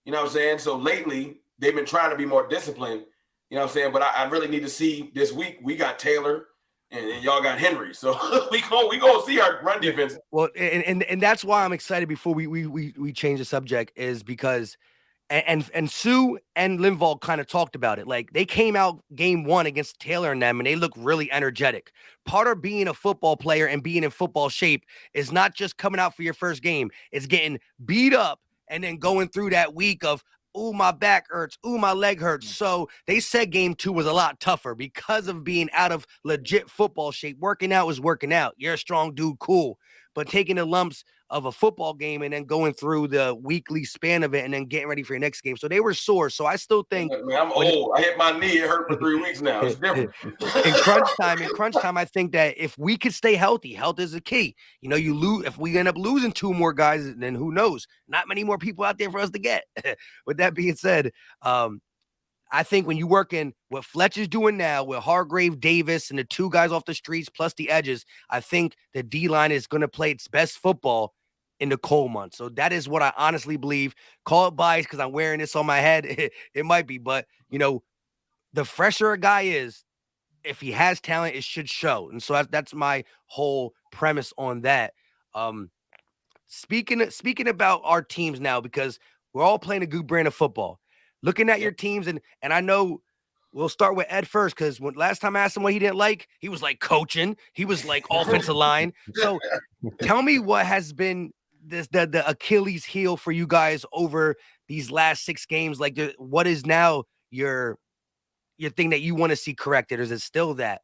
You know what I'm saying? So lately they've been trying to be more disciplined. You know what I'm saying? But I really need to see this week. We got Taylor and y'all got Henry. So we gonna see our run defense. Well, and that's why I'm excited before we change the subject, is because and Sue and Linval kind of talked about it. Like, they came out game one against Taylor and them, and they look really energetic. Part of being a football player and being in football shape is not just coming out for your first game. It's getting beat up and then going through that week of, ooh, my back hurts. Ooh, my leg hurts. So they said game two was a lot tougher because of being out of legit football shape. Working out was working out. You're a strong dude, cool. But taking the lumps of a football game and then going through the weekly span of it and then getting ready for your next game. So they were sore. So I still think, man, I'm old. I hit my knee. It hurt for 3 weeks now. It's different. in crunch time, I think that if we could stay healthy, health is the key. You lose, if we end up losing two more guys, then who knows? Not many more people out there for us to get. With that being said, I think when you work in what Fletch is doing now with Hargrave, Davis, and the two guys off the streets plus the edges, I think the D-line is going to play its best football in the cold months. So that is what I honestly believe. Call it bias because I'm wearing this on my head. It might be, but the fresher a guy is, if he has talent, it should show. And so that's my whole premise on that. Speaking about our teams now, because we're all playing a good brand of football. Looking at your teams, and I know we'll start with Ed first, because last time I asked him what he didn't like, he was like coaching. He was like offensive line. So tell me what has been the Achilles heel for you guys over these last 6 games. Like, what is now your thing that you want to see corrected, or is it still that?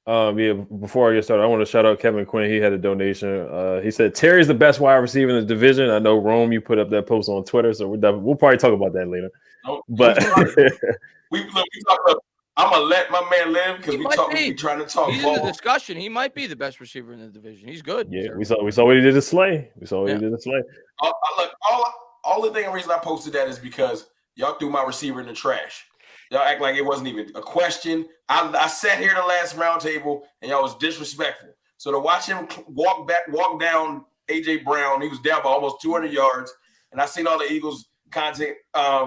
Yeah, before I get started, I want to shout out Kevin Quinn. He had a donation. He said Terry's the best wide receiver in the division. I know, Rome, you put up that post on Twitter, so we'll probably talk about that later. But we talk about, I'm gonna let my man live because we trying to talk. He's in the discussion. He might be the best receiver in the division. He's good. Yeah, we saw what he did to Slay. All the reason I posted that is because y'all threw my receiver in the trash. Y'all act like it wasn't even a question. I sat here the last round table and y'all was disrespectful. So to watch him walk down AJ Brown, he was down by almost 200 yards. And I seen all the Eagles content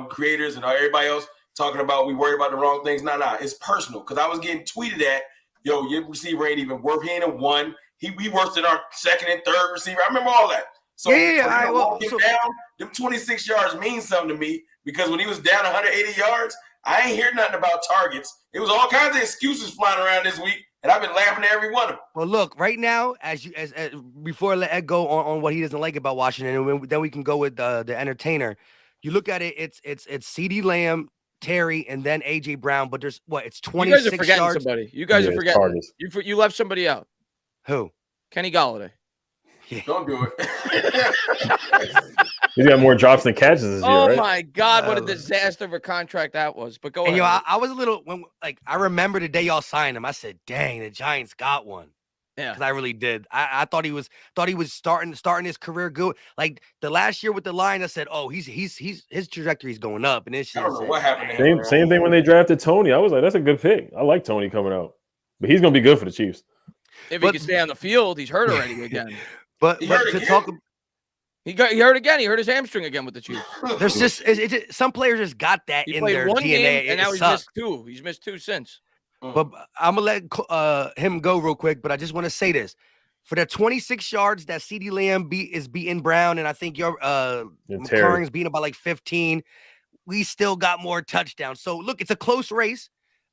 creators and everybody else talking about we worried about the wrong things. Nah, it's personal. Because I was getting tweeted at, yo, your receiver ain't even worth. He ain't a one. We worse than our second and third receiver. I remember all that. So down, them 26 yards means something to me, because when he was down 180 yards, I ain't hear nothing about targets. It was all kinds of excuses flying around this week, and I've been laughing at every one of them. Well, look, right now, as before I let Ed go on what he doesn't like about Washington, and then we can go with the entertainer. You look at it, it's CeeDee Lamb, Terry, and then AJ Brown. But there's it's 26 yards. You guys are forgetting somebody. You guys are forgetting. You left somebody out. Who? Kenny Golladay. Yeah. Don't do it. He's got more drops than catches this year, right? Oh my God, what a disaster of a contract that was. But go ahead. I was a little I remember the day y'all signed him. I said, "Dang, the Giants got one." Yeah, because I really did. I thought he was starting his career good. Like the last year with the Lions, I said, "Oh, his trajectory is going up." And it's I don't know what happened. Same thing when they drafted Tony. I was like, "That's a good pick. I like Tony coming out, but he's gonna be good for the Chiefs if he can stay on the field. He's hurt already again." But to talk. He hurt again. He hurt his hamstring again with the Chiefs. There's just some players just got that in their DNA. Game, and now he's missed 2. He's missed 2 since. But I'm gonna let him go real quick. But I just want to say this: For the 26 yards that CeeDee Lamb is beating Brown, and I think your McLaurin's beating him by like 15, we still got more touchdowns. So, look, it's a close race.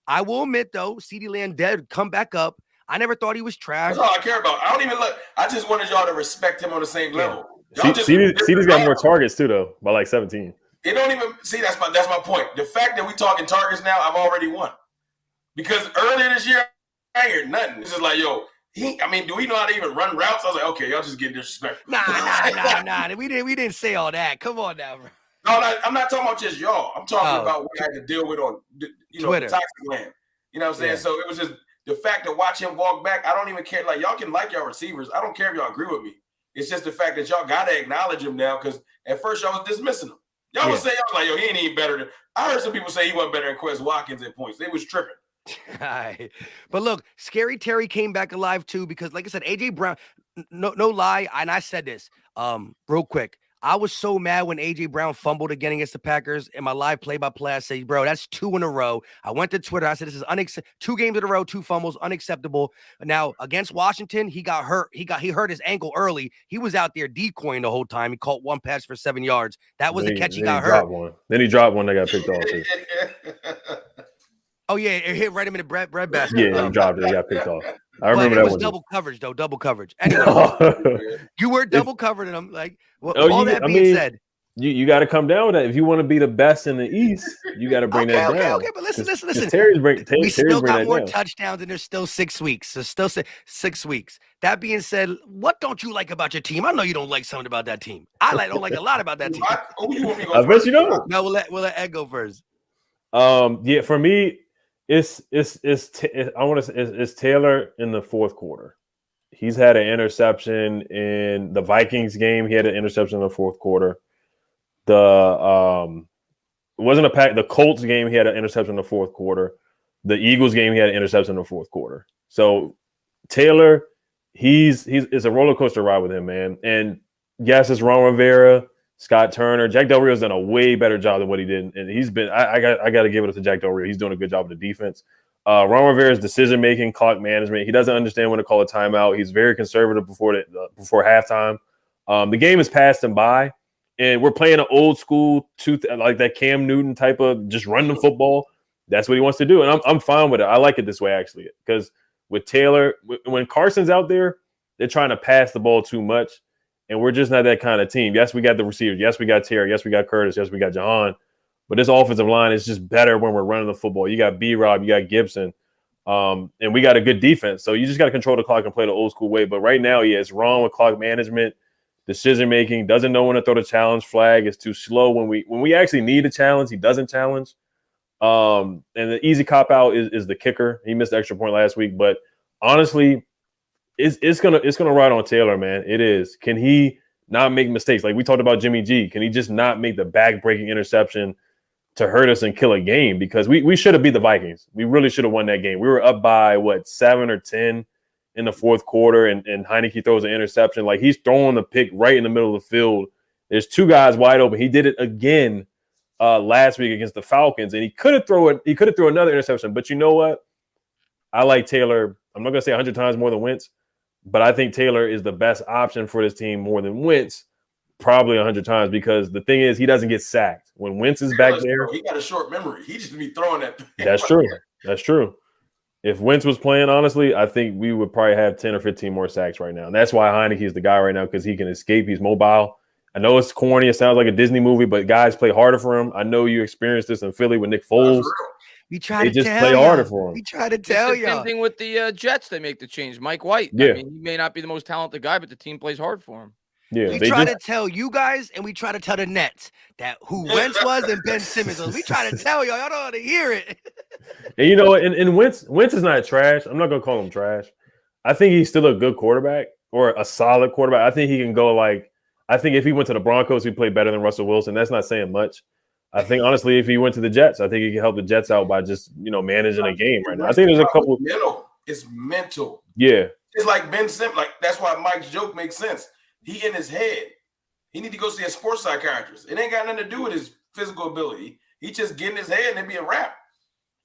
I will admit, though, CeeDee Lamb did come back up. I never thought he was trash. That's all I care about. I don't even look. I just wanted y'all to respect him on the same level. CeeDee's got more targets, too, though, by like 17. It don't even – see, that's my point. The fact that we talking targets now, I've already won. Because earlier this year, I ain't heard nothing. It's just like, yo, do we know how to even run routes? I was like, okay, y'all just getting disrespectful. Nah. We didn't say all that. Come on now, bro. No, I'm not talking about just y'all. I'm talking about what I had to deal with on, Twitter. toxic land. You know what I'm saying? Yeah. So it was just the fact to watch him walk back. I don't even care. Like, y'all can like y'all receivers. I don't care if y'all agree with me. It's just the fact that y'all got to acknowledge him now, because at first y'all was dismissing him. Y'all was saying, y'all was like, yo, he ain't even better than – I heard some people say he wasn't better than Quez Watkins at points. They was tripping. Right. But look, Scary Terry came back alive too, because like I said, AJ Brown, no lie, and I said this real quick. I was so mad when AJ Brown fumbled again against the Packers in my live play-by-play. I said, bro, that's 2 in a row. I went to Twitter. I said, this is 2 games in a row, 2 fumbles, unacceptable. Now, against Washington, he got hurt. He hurt his ankle early. He was out there decoying the whole time. He caught 1 pass for 7 yards. That was the catch. He got hurt. Then he dropped one that got picked off. Oh, yeah, it hit right him in the bread basket. Yeah, he dropped it. He got picked off. I remember that was double coverage, though. Double coverage. Anyway, you were double covered, and I'm like, that being said, you got to come down with that. If you want to be the best in the East, you got to bring that down. Okay, but listen. We still got more touchdowns, and there's still 6 weeks. So still 6 weeks. That being said, what don't you like about your team? I know you don't like something about that team. Don't like a lot about that team. I bet you don't. No, we'll let Ed go first. Yeah, for me, it's Taylor in the fourth quarter. He's had an interception in the Vikings game. He had an interception in the fourth quarter. It wasn't the Colts game. He had an interception in the fourth quarter. The Eagles game, he had an interception in the fourth quarter. So Taylor, it's a roller coaster ride with him, man. And yes, it's Ron Rivera, Scott Turner. Jack Del Rio's done a way better job than what he did, and he's been. I got to give it up to Jack Del Rio. He's doing a good job with the defense. Ron Rivera's decision making, clock management. He doesn't understand when to call a timeout. He's very conservative before halftime. The game has passed him by, and we're playing an old school like that Cam Newton type of just run the football. That's what he wants to do, and I'm fine with it. I like it this way actually, because with Taylor, when Carson's out there, they're trying to pass the ball too much. And we're just not that kind of team. Yes, we got the receivers. Yes, we got Terry. Yes, we got Curtis. Yes, we got Jahan. But this offensive line is just better when we're running the football. You got B-Rob. You got Gibson. And we got a good defense. So you just got to control the clock and play the old school way. But right now, it's wrong with clock management, decision-making, doesn't know when to throw the challenge flag. It's too slow. When we actually need a challenge, he doesn't challenge. And the easy cop-out is the kicker. He missed the extra point last week. But honestly, it's gonna ride on Taylor, man. It is. Can he not make mistakes? Like we talked about Jimmy G. Can he just not make the back-breaking interception to hurt us and kill a game? Because we should have beat the Vikings. We really should have won that game. We were up by 7 or 10 in the fourth quarter, and Heineke throws an interception. Like he's throwing the pick right in the middle of the field. There's 2 guys wide open. He did it again last week against the Falcons, and he could have thrown another interception. But you know what? I like Taylor. I'm not gonna say 100 times more than Wentz. But I think Taylor is the best option for this team more than Wentz, probably 100 times, because the thing is he doesn't get sacked. When Wentz is back there. He got a short memory. He just be throwing that. That's true. That's true. If Wentz was playing, honestly, I think we would probably have 10 or 15 more sacks right now. And that's why Heineke is the guy right now, because he can escape. He's mobile. I know it's corny. It sounds like a Disney movie, but guys play harder for him. I know you experienced this in Philly with Nick Foles. We try to just tell play harder for him. We try to tell you. Same thing with the Jets. They make the change. Mike White. Yeah. I mean, he may not be the most talented guy, but the team plays hard for him. Yeah, we try to tell you guys, and we try to tell the Nets that who Wentz was and Ben Simmons was. We try to tell y'all. Y'all don't want to hear it. And you know what? And Wentz is not trash. I'm not gonna call him trash. I think he's still a good quarterback or a solid quarterback. I think he can go I think if he went to the Broncos, he'd play better than Russell Wilson. That's not saying much. I think honestly, if he went to the Jets, I think he could help the Jets out by just managing a game right now. I think there's a couple. It's mental. Yeah, it's like Ben Simmons. Like that's why Mike's joke makes sense. He in his head. He need to go see a sports psychiatrist. It ain't got nothing to do with his physical ability. He just get in his head and it be a wrap.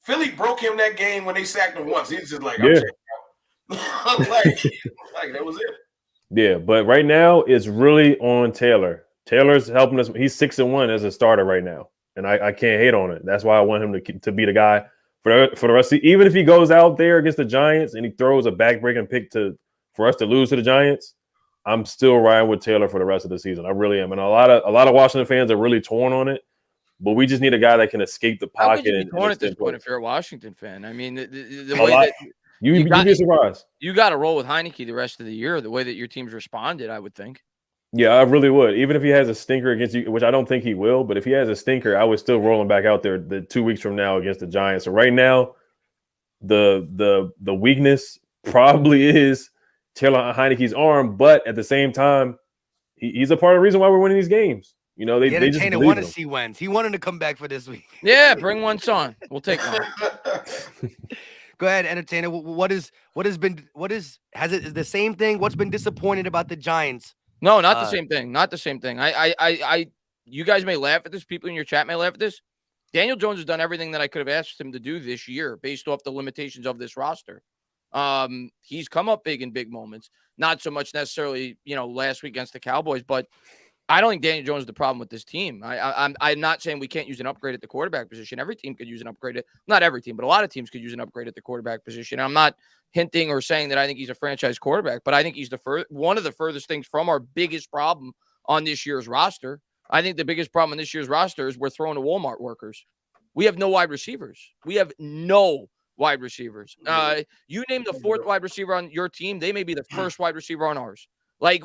Philly broke him that game when they sacked him once. He's just like, I'm checking out. like that was it. Yeah, but right now it's really on Taylor. Taylor's helping us. He's 6-1 as a starter right now, and I can't hate on it. That's why I want him to be the guy for the rest of even if he goes out there against the Giants and he throws a back-breaking pick for us to lose to the Giants, I'm still riding with Taylor for the rest of the season. I really am, and a lot of Washington fans are really torn on it. But we just need a guy that can escape the pocket. How could you be torn at this point if you're a Washington fan? I mean, the way that you'd be surprised. You got to roll with Heineke the rest of the year. The way that your team's responded, I would think. Yeah, I really would. Even if he has a stinker against you, which I don't think he will, but if he has a stinker, I would still roll him back out there the 2 weeks from now against the Giants. So right now, the weakness probably is Taylor Heineke's arm, but at the same time, he's a part of the reason why we're winning these games. You know, they just want to see Wentz. He wanted to come back for this week. Yeah, bring Wentz on. We'll take one. Go ahead, Entertainer. Is the same thing? What's been disappointed about the Giants? No, not the same thing. Not the same thing. You guys may laugh at this. People in your chat may laugh at this. Daniel Jones has done everything that I could have asked him to do this year based off the limitations of this roster. He's come up big in big moments. Not so much necessarily, last week against the Cowboys, but I don't think Daniel Jones is the problem with this team. I'm not saying we can't use an upgrade at the quarterback position. Every team could use an upgrade. Not every team, but a lot of teams could use an upgrade at the quarterback position. I'm not hinting or saying that I think he's a franchise quarterback, but I think he's one of the furthest things from our biggest problem on this year's roster. I think the biggest problem on this year's roster is we're throwing to Walmart workers. We have no wide receivers. You name the fourth wide receiver on your team, they may be the first wide receiver on ours. Like,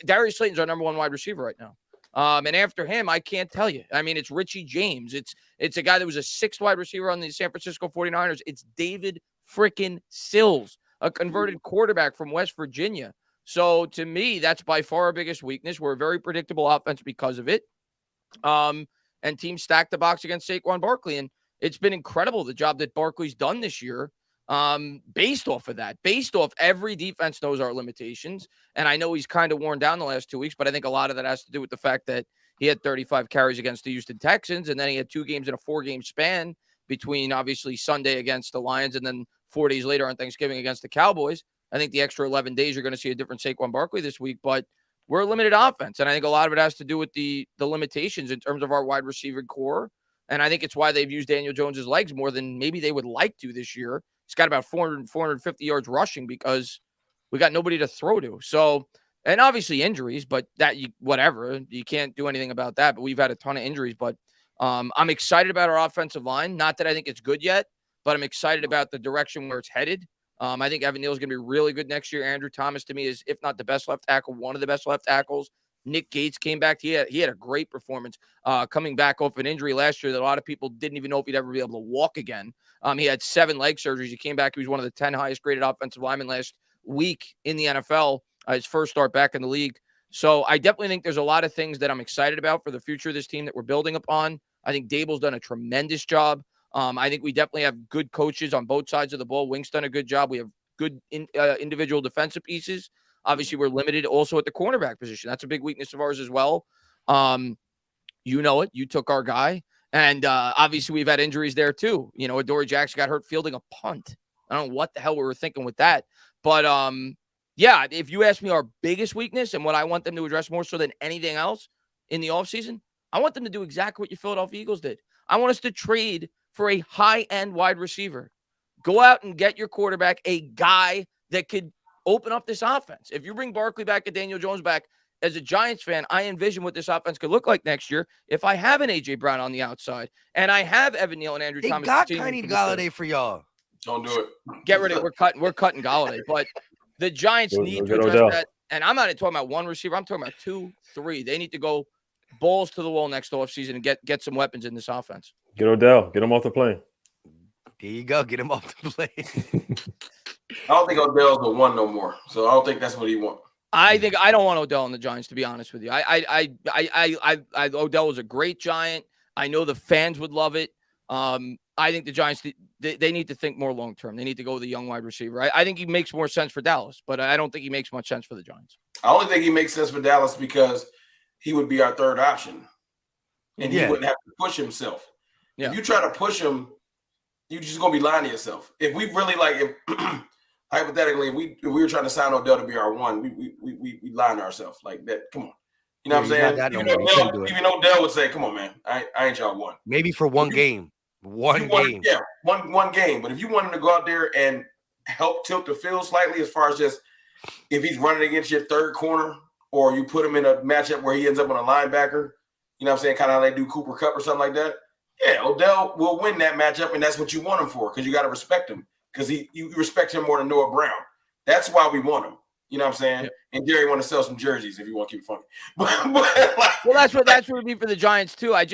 Darius Slayton's our number one wide receiver right now. And after him, I can't tell you. I mean, it's Richie James. It's a guy that was a sixth wide receiver on the San Francisco 49ers. It's David frickin' Sills, a converted quarterback from West Virginia. So, to me, that's by far our biggest weakness. We're a very predictable offense because of it. And teams stacked the box against Saquon Barkley. And it's been incredible, the job that Barkley's done this year. Based off of that, every defense knows our limitations. And I know he's kind of worn down the last 2 weeks, but I think a lot of that has to do with the fact that he had 35 carries against the Houston Texans. And then he had 2 games in a 4-game span between obviously Sunday against the Lions and then 4 days later on Thanksgiving against the Cowboys. I think the extra 11 days, you're going to see a different Saquon Barkley this week, but we're a limited offense. And I think a lot of it has to do with the limitations in terms of our wide receiver core. And I think it's why they've used Daniel Jones's legs more than maybe they would like to this year. He's got about 450 yards rushing because we got nobody to throw to. So, and obviously injuries, but whatever. You can't do anything about that. But we've had a ton of injuries. But I'm excited about our offensive line. Not that I think it's good yet, but I'm excited about the direction where it's headed. I think Evan Neal is going to be really good next year. Andrew Thomas, to me, is, if not the best left tackle, one of the best left tackles. Nick Gates came back. He had a great performance coming back off an injury last year that a lot of people didn't even know if he'd ever be able to walk again. He had 7 leg surgeries. He came back. He was one of the 10 highest graded offensive linemen last week in the NFL, his first start back in the league. So I definitely think there's a lot of things that I'm excited about for the future of this team that we're building upon. I think Dable's done a tremendous job. I think we definitely have good coaches on both sides of the ball. Wink's done a good job. We have good individual defensive pieces. Obviously, we're limited also at the cornerback position. That's a big weakness of ours as well. You know it. You took our guy. And obviously, we've had injuries there, too. Adoree Jackson got hurt fielding a punt. I don't know what the hell we were thinking with that. But, yeah, if you ask me our biggest weakness and what I want them to address more so than anything else in the offseason, I want them to do exactly what your Philadelphia Eagles did. I want us to trade for a high-end wide receiver. Go out and get your quarterback, a guy that could open up this offense. If you bring Barkley back and Daniel Jones back, as a Giants fan, I envision what this offense could look like next year if I have an A.J. Brown on the outside and I have Evan Neal and Andrew Thomas. They got Kenny Golladay for y'all. Don't do it. Get rid of it. We're cutting Golladay. But the Giants need to address that. And I'm not talking about one receiver. I'm talking about 2, 3. They need to go balls to the wall next offseason and get some weapons in this offense. Get Odell. Get him off the plane. There you go. Get him off the plane. I don't think Odell's the one no more. So I don't think that's what he wants. I don't want Odell on the Giants, to be honest with you. Odell was a great Giant. I know the fans would love it. I think the Giants, they need to think more long-term. They need to go with a young wide receiver. I think he makes more sense for Dallas, but I don't think he makes much sense for the Giants. I only think he makes sense for Dallas because he would be our third option. And he wouldn't have to push himself. Yeah. If you try to push him, you're just going to be lying to yourself. If we really hypothetically, if we were trying to sign Odell to be our one, we lying to ourselves like that. Come on. You know what I'm saying? Even Odell would say, come on, man, I ain't y'all one. Maybe for one game. One game. Yeah, one game. But if you want him to go out there and help tilt the field slightly as far as just if he's running against your third corner or you put him in a matchup where he ends up on a linebacker, you know what I'm saying, kind of like they do Cooper Kupp or something like that, yeah, Odell will win that matchup, and that's what you want him for because you got to respect him because you respect him more than Noah Brown. That's why we want him. You know what I'm saying? Yep. And Gary want to sell some jerseys if you want to keep it funny. Well, that's what it would be for the Giants too. I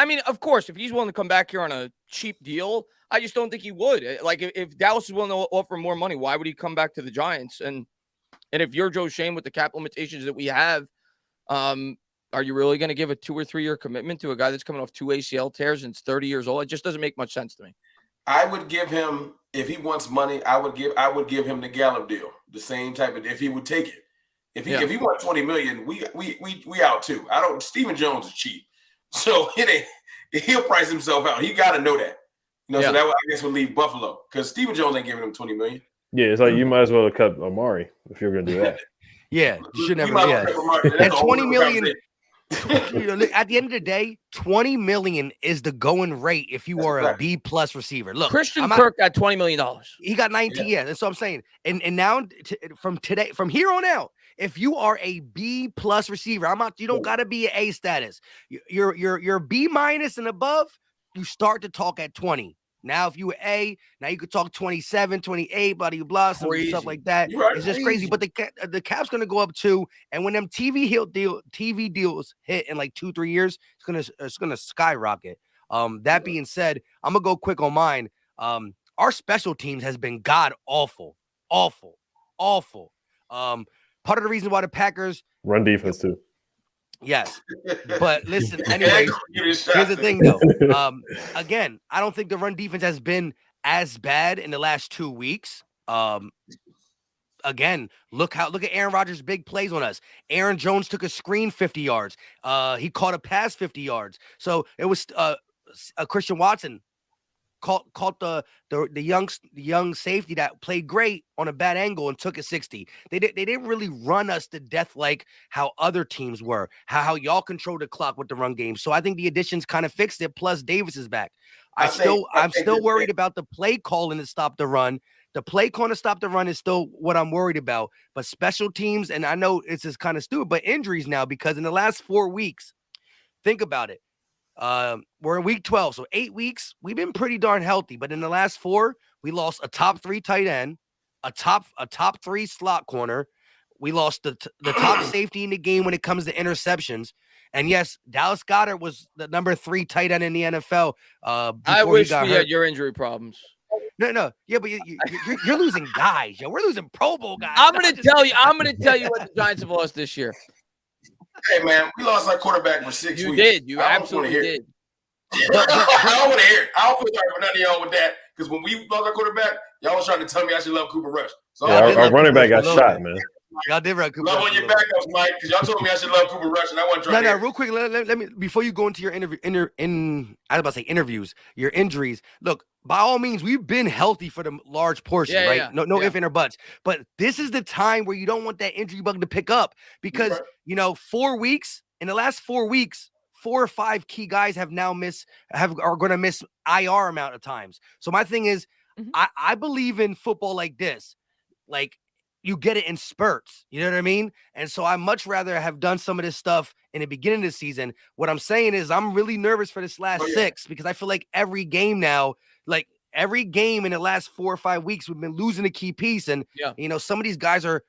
mean, of course, if he's willing to come back here on a cheap deal, I just don't think he would. Like if Dallas is willing to offer more money, why would he come back to the Giants? And if you're Joe Schoen with the cap limitations that we have, are you really going to give a 2 or 3 year commitment to a guy that's coming off 2 ACL tears and is 30 years old? It just doesn't make much sense to me. I would give him, if he wants money, I would give him the Gallup deal, the same type of, if he would take it. If he wants $20 million, we out too. Stephen Jones is cheap, so he'll price himself out. He got to know that, so that I guess would leave Buffalo because Stephen Jones ain't giving him $20 million. Yeah, it's like you might as well have cut Amari if you're going to do that. Yeah, you should never. Yeah, and $20 million. At the end of the day, $20 million is the going rate if you are a B+ receiver. Look, Christian Kirk got $20 million. He got 19. Yeah, that's what I'm saying. And now from here on out, if you are a B+ receiver, you don't got to be an A status. You're B- and above. You start to talk at 20. Now, if you were A, now you could talk 27, 28, blah, blah, stuff like that. It's just crazy. But the cap's going to go up too. And when them TV deals hit in like 2-3 years, it's gonna skyrocket. That being said, I'm gonna go quick on mine. Our special teams has been god awful. Part of the reason why the Packers run defense too. Yes, but listen. Anyways, here's the thing, though. Again, I don't think the run defense has been as bad in the last 2 weeks. Again, look at Aaron Rodgers' big plays on us. Aaron Jones took a screen 50 yards. He caught a pass 50 yards. So it was Christian Watson caught the young safety that played great on a bad angle and took a 60. They didn't really run us to death like how other teams were. How y'all control the clock with the run game. So I think the additions kind of fixed it. Plus Davis is back. I'm still worried about the play calling to stop the run. The play call to stop the run is still what I'm worried about. But special teams, and I know it's just kind of stupid, but injuries now because in the last 4 weeks, think about it. We're in week 12, so 8 weeks. We've been pretty darn healthy, but in the last 4, we lost a top 3 tight end, a top 3 slot corner. We lost the top safety in the game when it comes to interceptions. And yes, Dallas Goedert was the number 3 tight end in the NFL. I wish we had your injury problems. No, yeah, but you're losing guys, yo. We're losing Pro Bowl guys. I'm gonna tell you what the Giants have lost this year. Hey man, we lost our quarterback for 6 weeks. You did. You absolutely did. I don't want to hear it. I don't feel sorry for none of y'all with that because when we lost our quarterback, y'all was trying to tell me I should love Cooper Rush. So our running back got shot, man. Y'all did run Cooper Rush. Love on your backups, Mike, because y'all told me I should love Cooper Rush, and I wasn't trying to. No, real quick. Let me before you go into your I was about to say interviews, your injuries. Look, by all means, we've been healthy for the large portion, right? Yeah. No ifs and or buts. But this is the time where you don't want that injury bug to pick up because 4 weeks in the last 4 weeks. 4 or 5 key guys have now are going to miss IR amount of times. So my thing is, I believe in football like this, like you get it in spurts. You know what I mean? And so I much rather have done some of this stuff in the beginning of the season. What I'm saying is I'm really nervous for this last 6 because I feel like every game now, like every game in the last 4 or 5 weeks, we've been losing a key piece. And, some of these guys are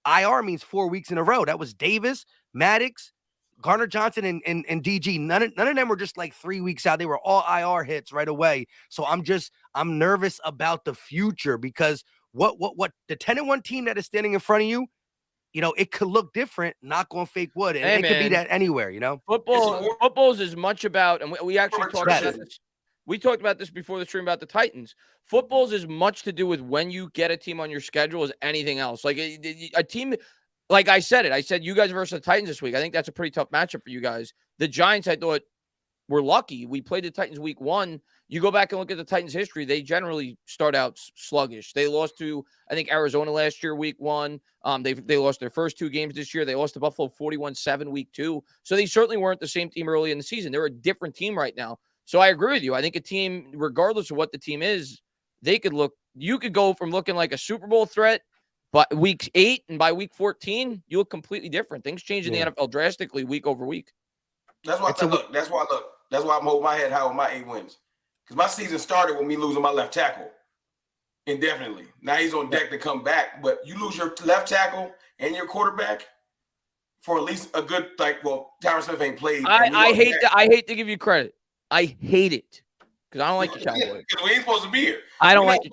IR means 4 weeks in a row. That was Davis, Maddox, Garner Johnson and DG. None of them were just like 3 weeks out. They were all IR hits right away. So I'm nervous about the future because what the 10-1 team that is standing in front of you, it could look different, knock on fake wood, and it could be that anywhere, Football is as much about, and we actually talked about this. We talked about this before the stream about the Titans. Football is as much to do with when you get a team on your schedule as anything else. Like a team, like I said you guys versus the Titans this week. I think that's a pretty tough matchup for you guys. The Giants, I thought, were lucky. We played the Titans week 1. You go back and look at the Titans' history, they generally start out sluggish. They lost to, I think, Arizona last year, week 1. They lost their first 2 games this year. They lost to Buffalo 41-7 week 2. So they certainly weren't the same team early in the season. They're a different team right now. So I agree with you. I think a team, regardless of what the team is, you could go from looking like a Super Bowl threat by week 8, and by week 14, you look completely different. Things change in the NFL drastically week over week. That's why That's why I'm holding my head high with my 8 wins. Because my season started with me losing my left tackle indefinitely. Now he's on deck to come back, but you lose your left tackle and your quarterback for at least a good, Tyron Smith ain't played. I hate to give you credit. I hate it because I don't like the Cowboys. Because we ain't supposed to be here. I don't like the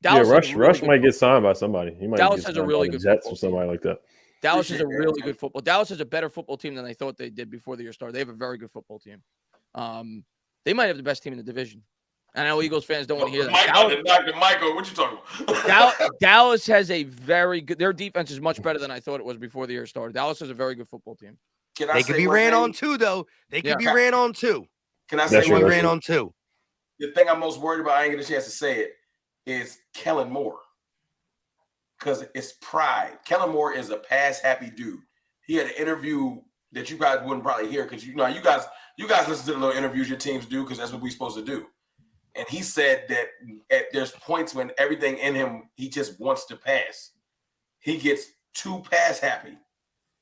Cowboys. Rush might get signed by somebody. He might Dallas get has a really good Jets or somebody like that. Dallas is a really good football. Dallas is a better football team than I thought they did before the year started. They have a very good football team. They might have the best team in the division. And I know Eagles fans don't want to hear that. Michael, what you talking about? Dallas has a very good – their defense is much better than I thought it was before the year started. Dallas has a very good football team. They could be ran on too, though. They could be ran on too. Can I say one ran on too? The thing I'm most worried about, I ain't get a chance to say it, is Kellen Moore. Because it's pride. Kellen Moore is a pass-happy dude. He had an interview that you guys wouldn't probably hear because you guys listen to the little interviews your teams do because that's what we're supposed to do. And he said that there's points when everything in him, he just wants to pass. He gets too pass-happy.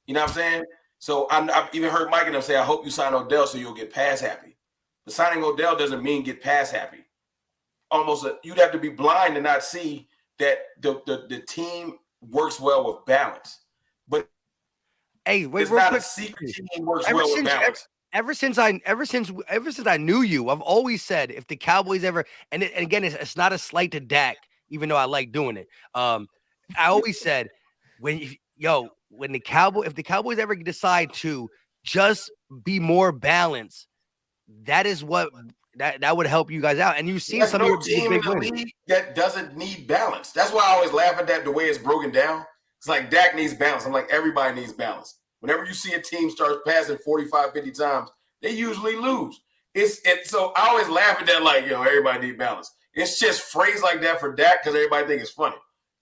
You know what I'm saying? So I've even heard Mike and them say, I hope you sign Odell so you'll get pass-happy. But signing Odell doesn't mean get pass-happy. You'd have to be blind to not see that the team works well with balance. But it's not a secret team works well with balance. Ever since I knew you, I've always said if the Cowboys ever and again it's not a slight to Dak, even though I like doing it. I always said if the Cowboys ever decide to just be more balanced, that is what that would help you guys out. And you've seen some of your team big in the league that doesn't need balance. That's why I always laugh at that the way it's broken down. It's like Dak needs balance. I'm like, everybody needs balance. Whenever you see a team start passing 45, 50 times, they usually lose. So I always laugh at that like, everybody needs balance. It's just phrased like that for Dak because everybody thinks it's funny.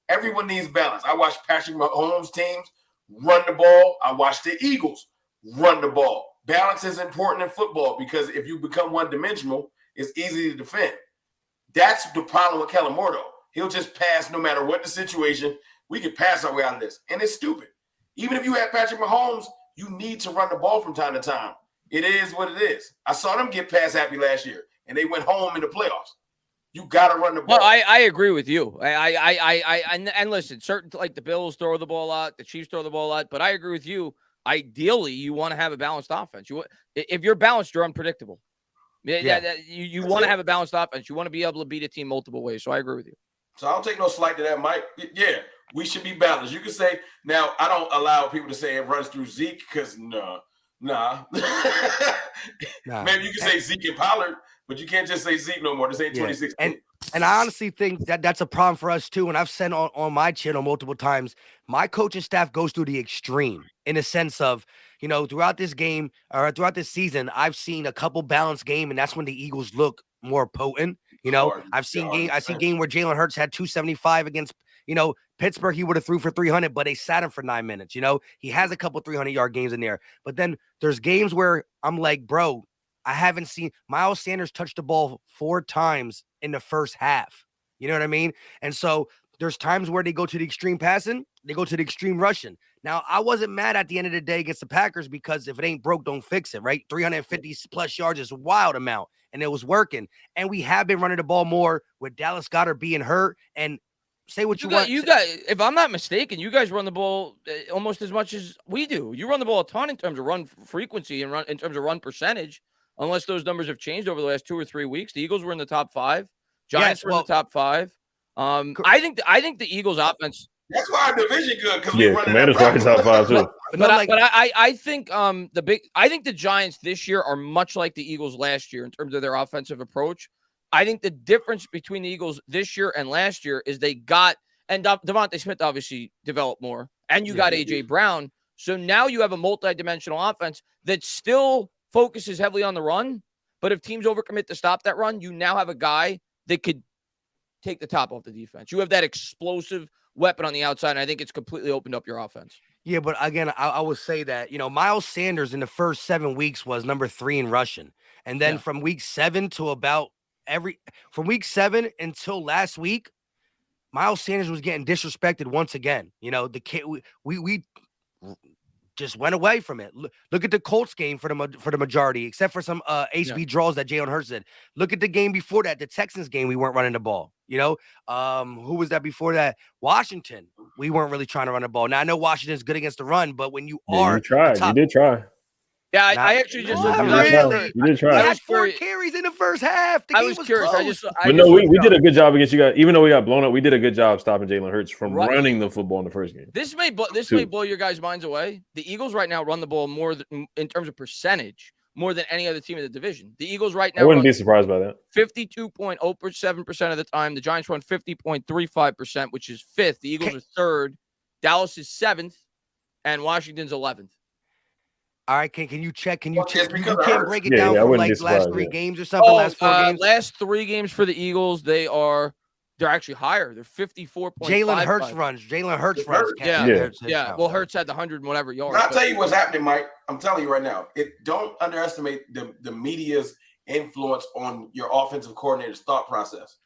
Everyone needs balance. I watch Patrick Mahomes' teams run the ball. I watch the Eagles run the ball. Balance is important in football because if you become one-dimensional, it's easy to defend. That's the problem with Kellen Moore, though. He'll just pass no matter what the situation. We can pass our way out of this. And it's stupid. Even if you have Patrick Mahomes, you need to run the ball from time to time. It is what it is. I saw them get pass happy last year, and they went home in the playoffs. You got to run the ball. Well, I agree with you. And listen, certain like the Bills throw the ball a lot, the Chiefs throw the ball a lot, but I agree with you. Ideally, you want to have a balanced offense. If you're balanced, you're unpredictable. You want to have a balanced offense. You want to be able to beat a team multiple ways. So I agree with you. So I don't take no slight to that, Mike. Yeah, we should be balanced. You can say, now, I don't allow people to say it runs through Zeke because nah. Maybe you can say Zeke and Pollard, but you can't just say Zeke no more. This ain't 2016. And I honestly think that's a problem for us too. And I've said on my channel multiple times, my coaching staff goes through the extreme in a sense of, throughout this game or throughout this season, I've seen a couple balanced game, and that's when the Eagles look more potent. I've seen game where Jalen Hurts had 275 against, Pittsburgh. He would have threw for 300, but they sat him for 9 minutes. He has a couple 300-yard games in there. But then there's games where I'm like, bro, I haven't seen Miles Sanders touch the ball 4 times in the first half. You know what I mean? And so there's times where they go to the extreme passing, they go to the extreme rushing. Now, I wasn't mad at the end of the day against the Packers because if it ain't broke, don't fix it, right? 350 plus yards is a wild amount, and it was working. And we have been running the ball more with Dallas Goedert being hurt. And say what you want. You guys, if I'm not mistaken, you guys run the ball almost as much as we do. You run the ball a ton in terms of run frequency and in terms of run percentage, unless those numbers have changed over the last 2 or 3 weeks. The Eagles were in the top 5. Giants were in the top 5 I think the Eagles offense. That's why our division good because Commanders are in top 5 too. I think I think the Giants this year are much like the Eagles last year in terms of their offensive approach. I think the difference between the Eagles this year and last year is they got and Devontae Smith obviously developed more, and you got AJ Brown. So now you have a multi-dimensional offense that still focuses heavily on the run, But if teams overcommit to stop that run, you now have a guy that could take the top off the defense. You have that explosive weapon on the outside, and I think it's completely opened up your offense. Yeah, but again, I would say that, Miles Sanders in the first 7 weeks was number 3 in rushing. And then from week 7 to from week 7 until last week, Miles Sanders was getting disrespected once again. The kid, we just went away from it. Look at the Colts game for the majority, except for some HB draws that Jalen Hurts did. Look at the game before that, the Texans game. We weren't running the ball. Who was that before that? Washington. We weren't really trying to run the ball. Now I know Washington's good against the run, but when you you tried, you did try. Yeah, I actually just looked really. You did try. I had 4 carries in the first half. The I game was curious. close. But no, we did a good job against you guys. Even though we got blown up, we did a good job stopping Jalen Hurts from running the football in the first game. This may blow your guys' minds away. The Eagles right now run the ball more in terms of percentage, more than any other team in the division. The Eagles right now I wouldn't be surprised by that. 52.07% of the time. The Giants run 50.35%, which is 5th. The Eagles are 3rd. Dallas is 7th, and Washington's 11th. All right, can you check? Can you check? You because can't break it down for like last 3 games or something. Last 4 games. Last 3 games for the Eagles, they're actually higher. They're 54.5. Jalen Hurts runs. Yeah. Well, Hurts had the 100 and whatever yards. I'll tell you what's happening, Mike. I'm telling you right now. Don't underestimate the media's influence on your offensive coordinator's thought process.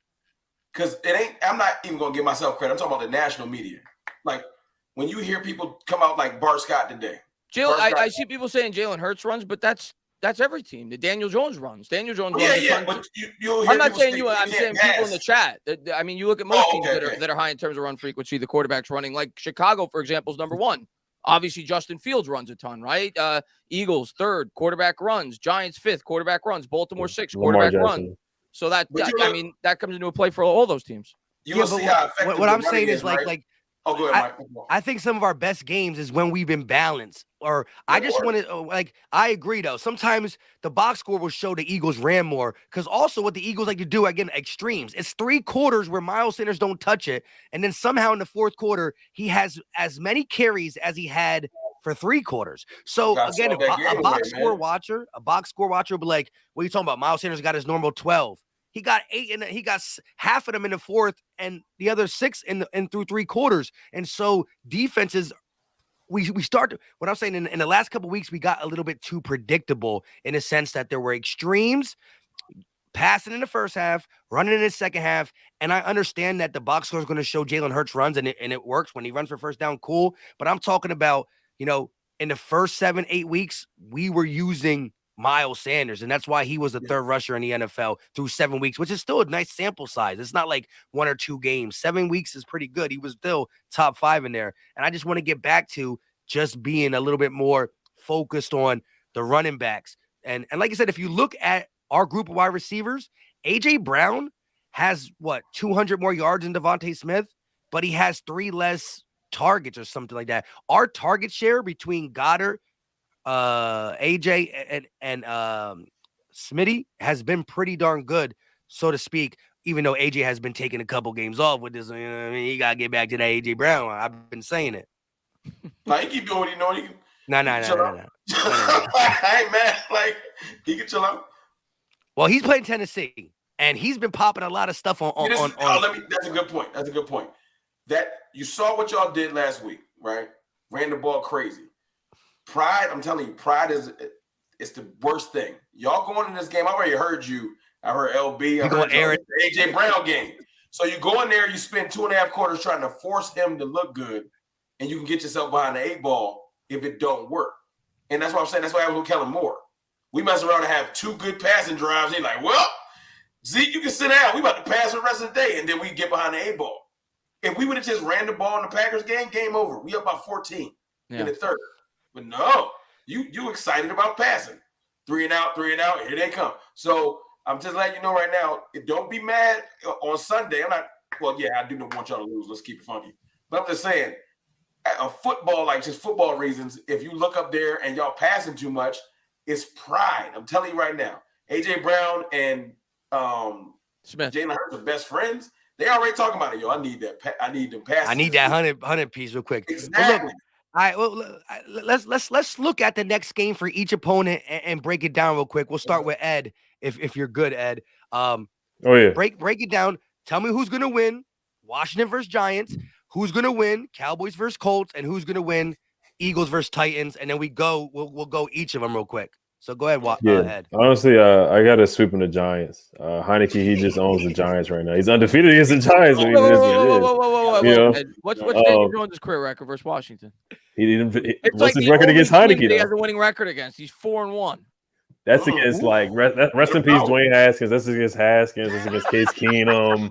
Because I'm not even gonna give myself credit. I'm talking about the national media. Like when you hear people come out like Bart Scott today. I see people saying Jalen Hurts runs, but that's every team. The Daniel Jones runs. Daniel Jones runs. Yeah. But I'm not saying you. I'm saying people in the chat. I mean, you look at most teams that are high in terms of run frequency. The quarterback's running. Like Chicago, for example, is number 1. Obviously, Justin Fields runs a ton, right? Eagles 3rd, quarterback runs. Giants 5th, quarterback runs. Baltimore 6th, quarterback runs. So that comes into a play for all those teams. What I'm saying is like. Oh, go ahead, Mike. I think some of our best games is when we've been balanced. I just want to I agree though. Sometimes the box score will show the Eagles ran more because also what the Eagles like to do again extremes. It's 3 quarters where Miles Sanders don't touch it, and then somehow in the 4th quarter he has as many carries as he had for 3 quarters. So again, a box score watcher will be like, "What are you talking about? Miles Sanders got his normal 12." He got 8 and he got half of them in the 4th and the other 6 in through 3 quarters. And so defenses, we start what I'm saying in the last couple of weeks, we got a little bit too predictable in a sense that there were extremes, passing in the first half, running in the second half. And I understand that the box score is going to show Jalen Hurts runs and it works when he runs for first down. Cool. But I'm talking about, in the first 7-8 weeks, we were using Miles Sanders, and that's why he was the 3rd rusher in the NFL through 7 weeks, which is still a nice sample size. It's not like 1 or 2 games. 7 weeks is pretty good. He was still top 5 in there. And I just want to get back to just being a little bit more focused on the running backs. And like I said, if you look at our group of wide receivers, A.J. Brown has 200 more yards than Devontae Smith, but he has 3 less targets or something like that. Our target share between Goddard, AJ and Smitty has been pretty darn good, so to speak, even though AJ has been taking a couple games off with this. He got to get back to that AJ Brown. I've been saying it. Like, he keep doing what he know. No. Hey, man, like, he can chill out. Well, he's playing Tennessee, and he's been popping a lot of stuff on. That's a good point. That you saw what y'all did last week, right? Ran the ball crazy. Pride, I'm telling you, pride it's the worst thing. Y'all going in this game, I already heard you. I heard LB. I heard Aaron. The AJ Brown game. So you go in there, you spend 2.5 quarters trying to force him to look good, and you can get yourself behind the 8 ball if it don't work. And that's what I'm saying. That's why I was with Kellen Moore. We mess around and have 2 good passing drives. He's like, well, Zeke, you can sit down. We about to pass the rest of the day, and then we get behind the 8 ball. If we would have just ran the ball in the Packers game over. We up by 14 in the 3rd. But no, you excited about passing. 3 and out, here they come. So I'm just letting you know right now, don't be mad on Sunday. I do not want y'all to lose. Let's keep it funky. But I'm just saying, a football, like just football reasons, if you look up there and y'all passing too much, it's pride. I'm telling you right now. AJ Brown and Smith, Jalen Hurts are best friends. They already talking about it, yo. I need that. I need them passes. I need that 100 piece real quick. Exactly. All right, well, let's look at the next game for each opponent and break it down real quick. We'll start with Ed. if you're good, Ed. Oh yeah. Break it down. Tell me who's gonna win. Washington versus Giants. Who's gonna win? Cowboys versus Colts, and who's gonna win? Eagles versus Titans. And then we'll go each of them real quick. So go ahead, Ed. Honestly, I got to swoop in the Giants. Heineke, he just owns the Giants right now. He's undefeated against the Giants. Whoa. What's Daniel Jones' career record versus Washington? What's his record against Heineke? He has a winning record against. He's 4-1. That's against rest in peace, Dwayne Haskins. That's against Haskins. That's against Case Keenum.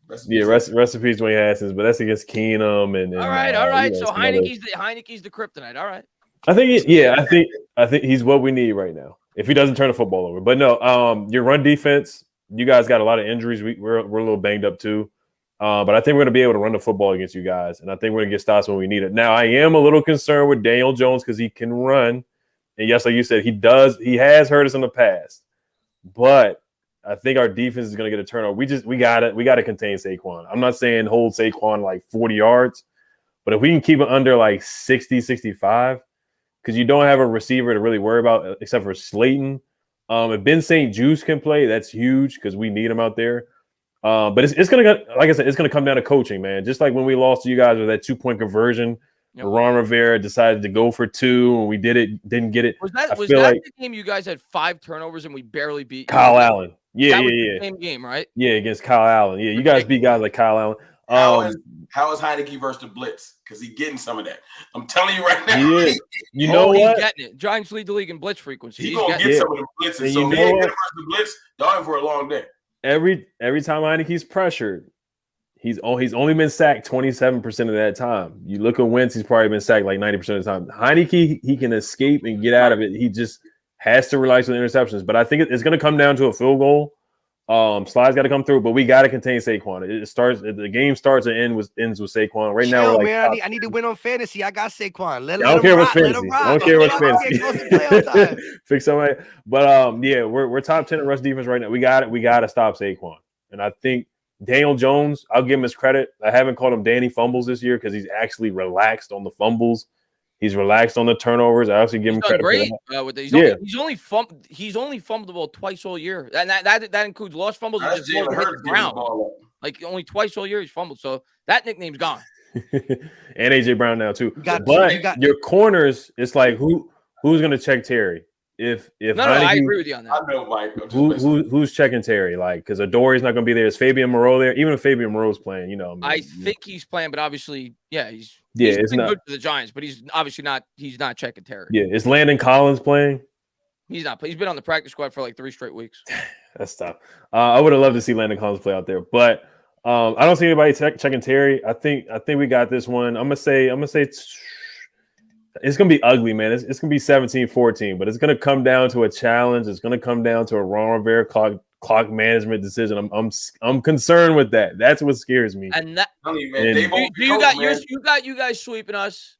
Rest in peace, Dwayne Haskins. But that's against Keenum and all right. So Heineke's the kryptonite. All right. I think he's what we need right now. If he doesn't turn the football over, but no, your run defense, you guys got a lot of injuries. We're a little banged up too, but I think we're gonna be able to run the football against you guys, and I think we're gonna get stops when we need it. Now, I am a little concerned with Daniel Jones because he can run, and yes, like you said, he does. He has hurt us in the past, but I think our defense is gonna get a turnover. We got to contain Saquon. I'm not saying hold Saquon like 40 yards, but if we can keep it under like 60, 65. Because you don't have a receiver to really worry about except for Slayton. If Ben St. Juice can play, that's huge because we need him out there. But it's going to, like I said, it's going to come down to coaching, man. Just like when we lost to you guys with that 2-point conversion, Ron Rivera decided to go for 2, and we didn't get it. Was that the game you guys had 5 turnovers and we barely beat Kyle Allen? Yeah. Same game, right? Yeah, against Kyle Allen. Yeah, you guys beat guys like Kyle Allen. How is Heineke versus the blitz? Because he's getting some of that. I'm telling you right now. Yeah. You know what? He's getting it. Giants lead the league in blitz frequency. He's going to get some of the blitzes. And so if he ain't versus the blitz, dog for a long day. Every time Heineke's pressured, he's only been sacked 27% of that time. You look at Wentz, he's probably been sacked like 90% of the time. Heineke, he can escape and get out of it. He just has to rely on the interceptions. But I think it's going to come down to a field goal. Slide's got to come through, but we got to contain Saquon. The game starts and ends with Saquon. Right now, we're man, I need to win on fantasy. I got Saquon. I don't care what's fantasy. I don't care what's fantasy. Fix somebody. But we're top 10 in rush defense right now. We got to stop Saquon. And I think Daniel Jones, I'll give him his credit. I haven't called him Danny Fumbles this year because he's actually relaxed on the fumbles. He's relaxed on the turnovers. I actually give him credit. Great. He's only fumbled the ball twice all year, and that includes lost fumbles and just hit the ground. Like only twice all year he's fumbled. So that nickname's gone. And AJ Brown now too. Your corners, it's like who's going to check Terry? If I agree with you on that. I know, Mike. Who's checking Terry? Like, because Adori's not going to be there. Is Fabian Moreau there? Even if Fabian Moreau's playing, I think he's playing, but obviously, he's it's not good for the Giants, but he's obviously not. He's not checking Terry. Yeah, is Landon Collins playing? He's not. He's been on the practice squad for like 3 straight weeks. That's tough. I would have loved to see Landon Collins play out there, but I don't see anybody checking Terry. I think we got this one. I'm gonna say. It's going to be ugly, man. It's going to be 17-14, but it's going to come down to a challenge. It's going to come down to a Ron Rivera clock management decision. I'm concerned with that. That's what scares me. And that you guys sweeping us.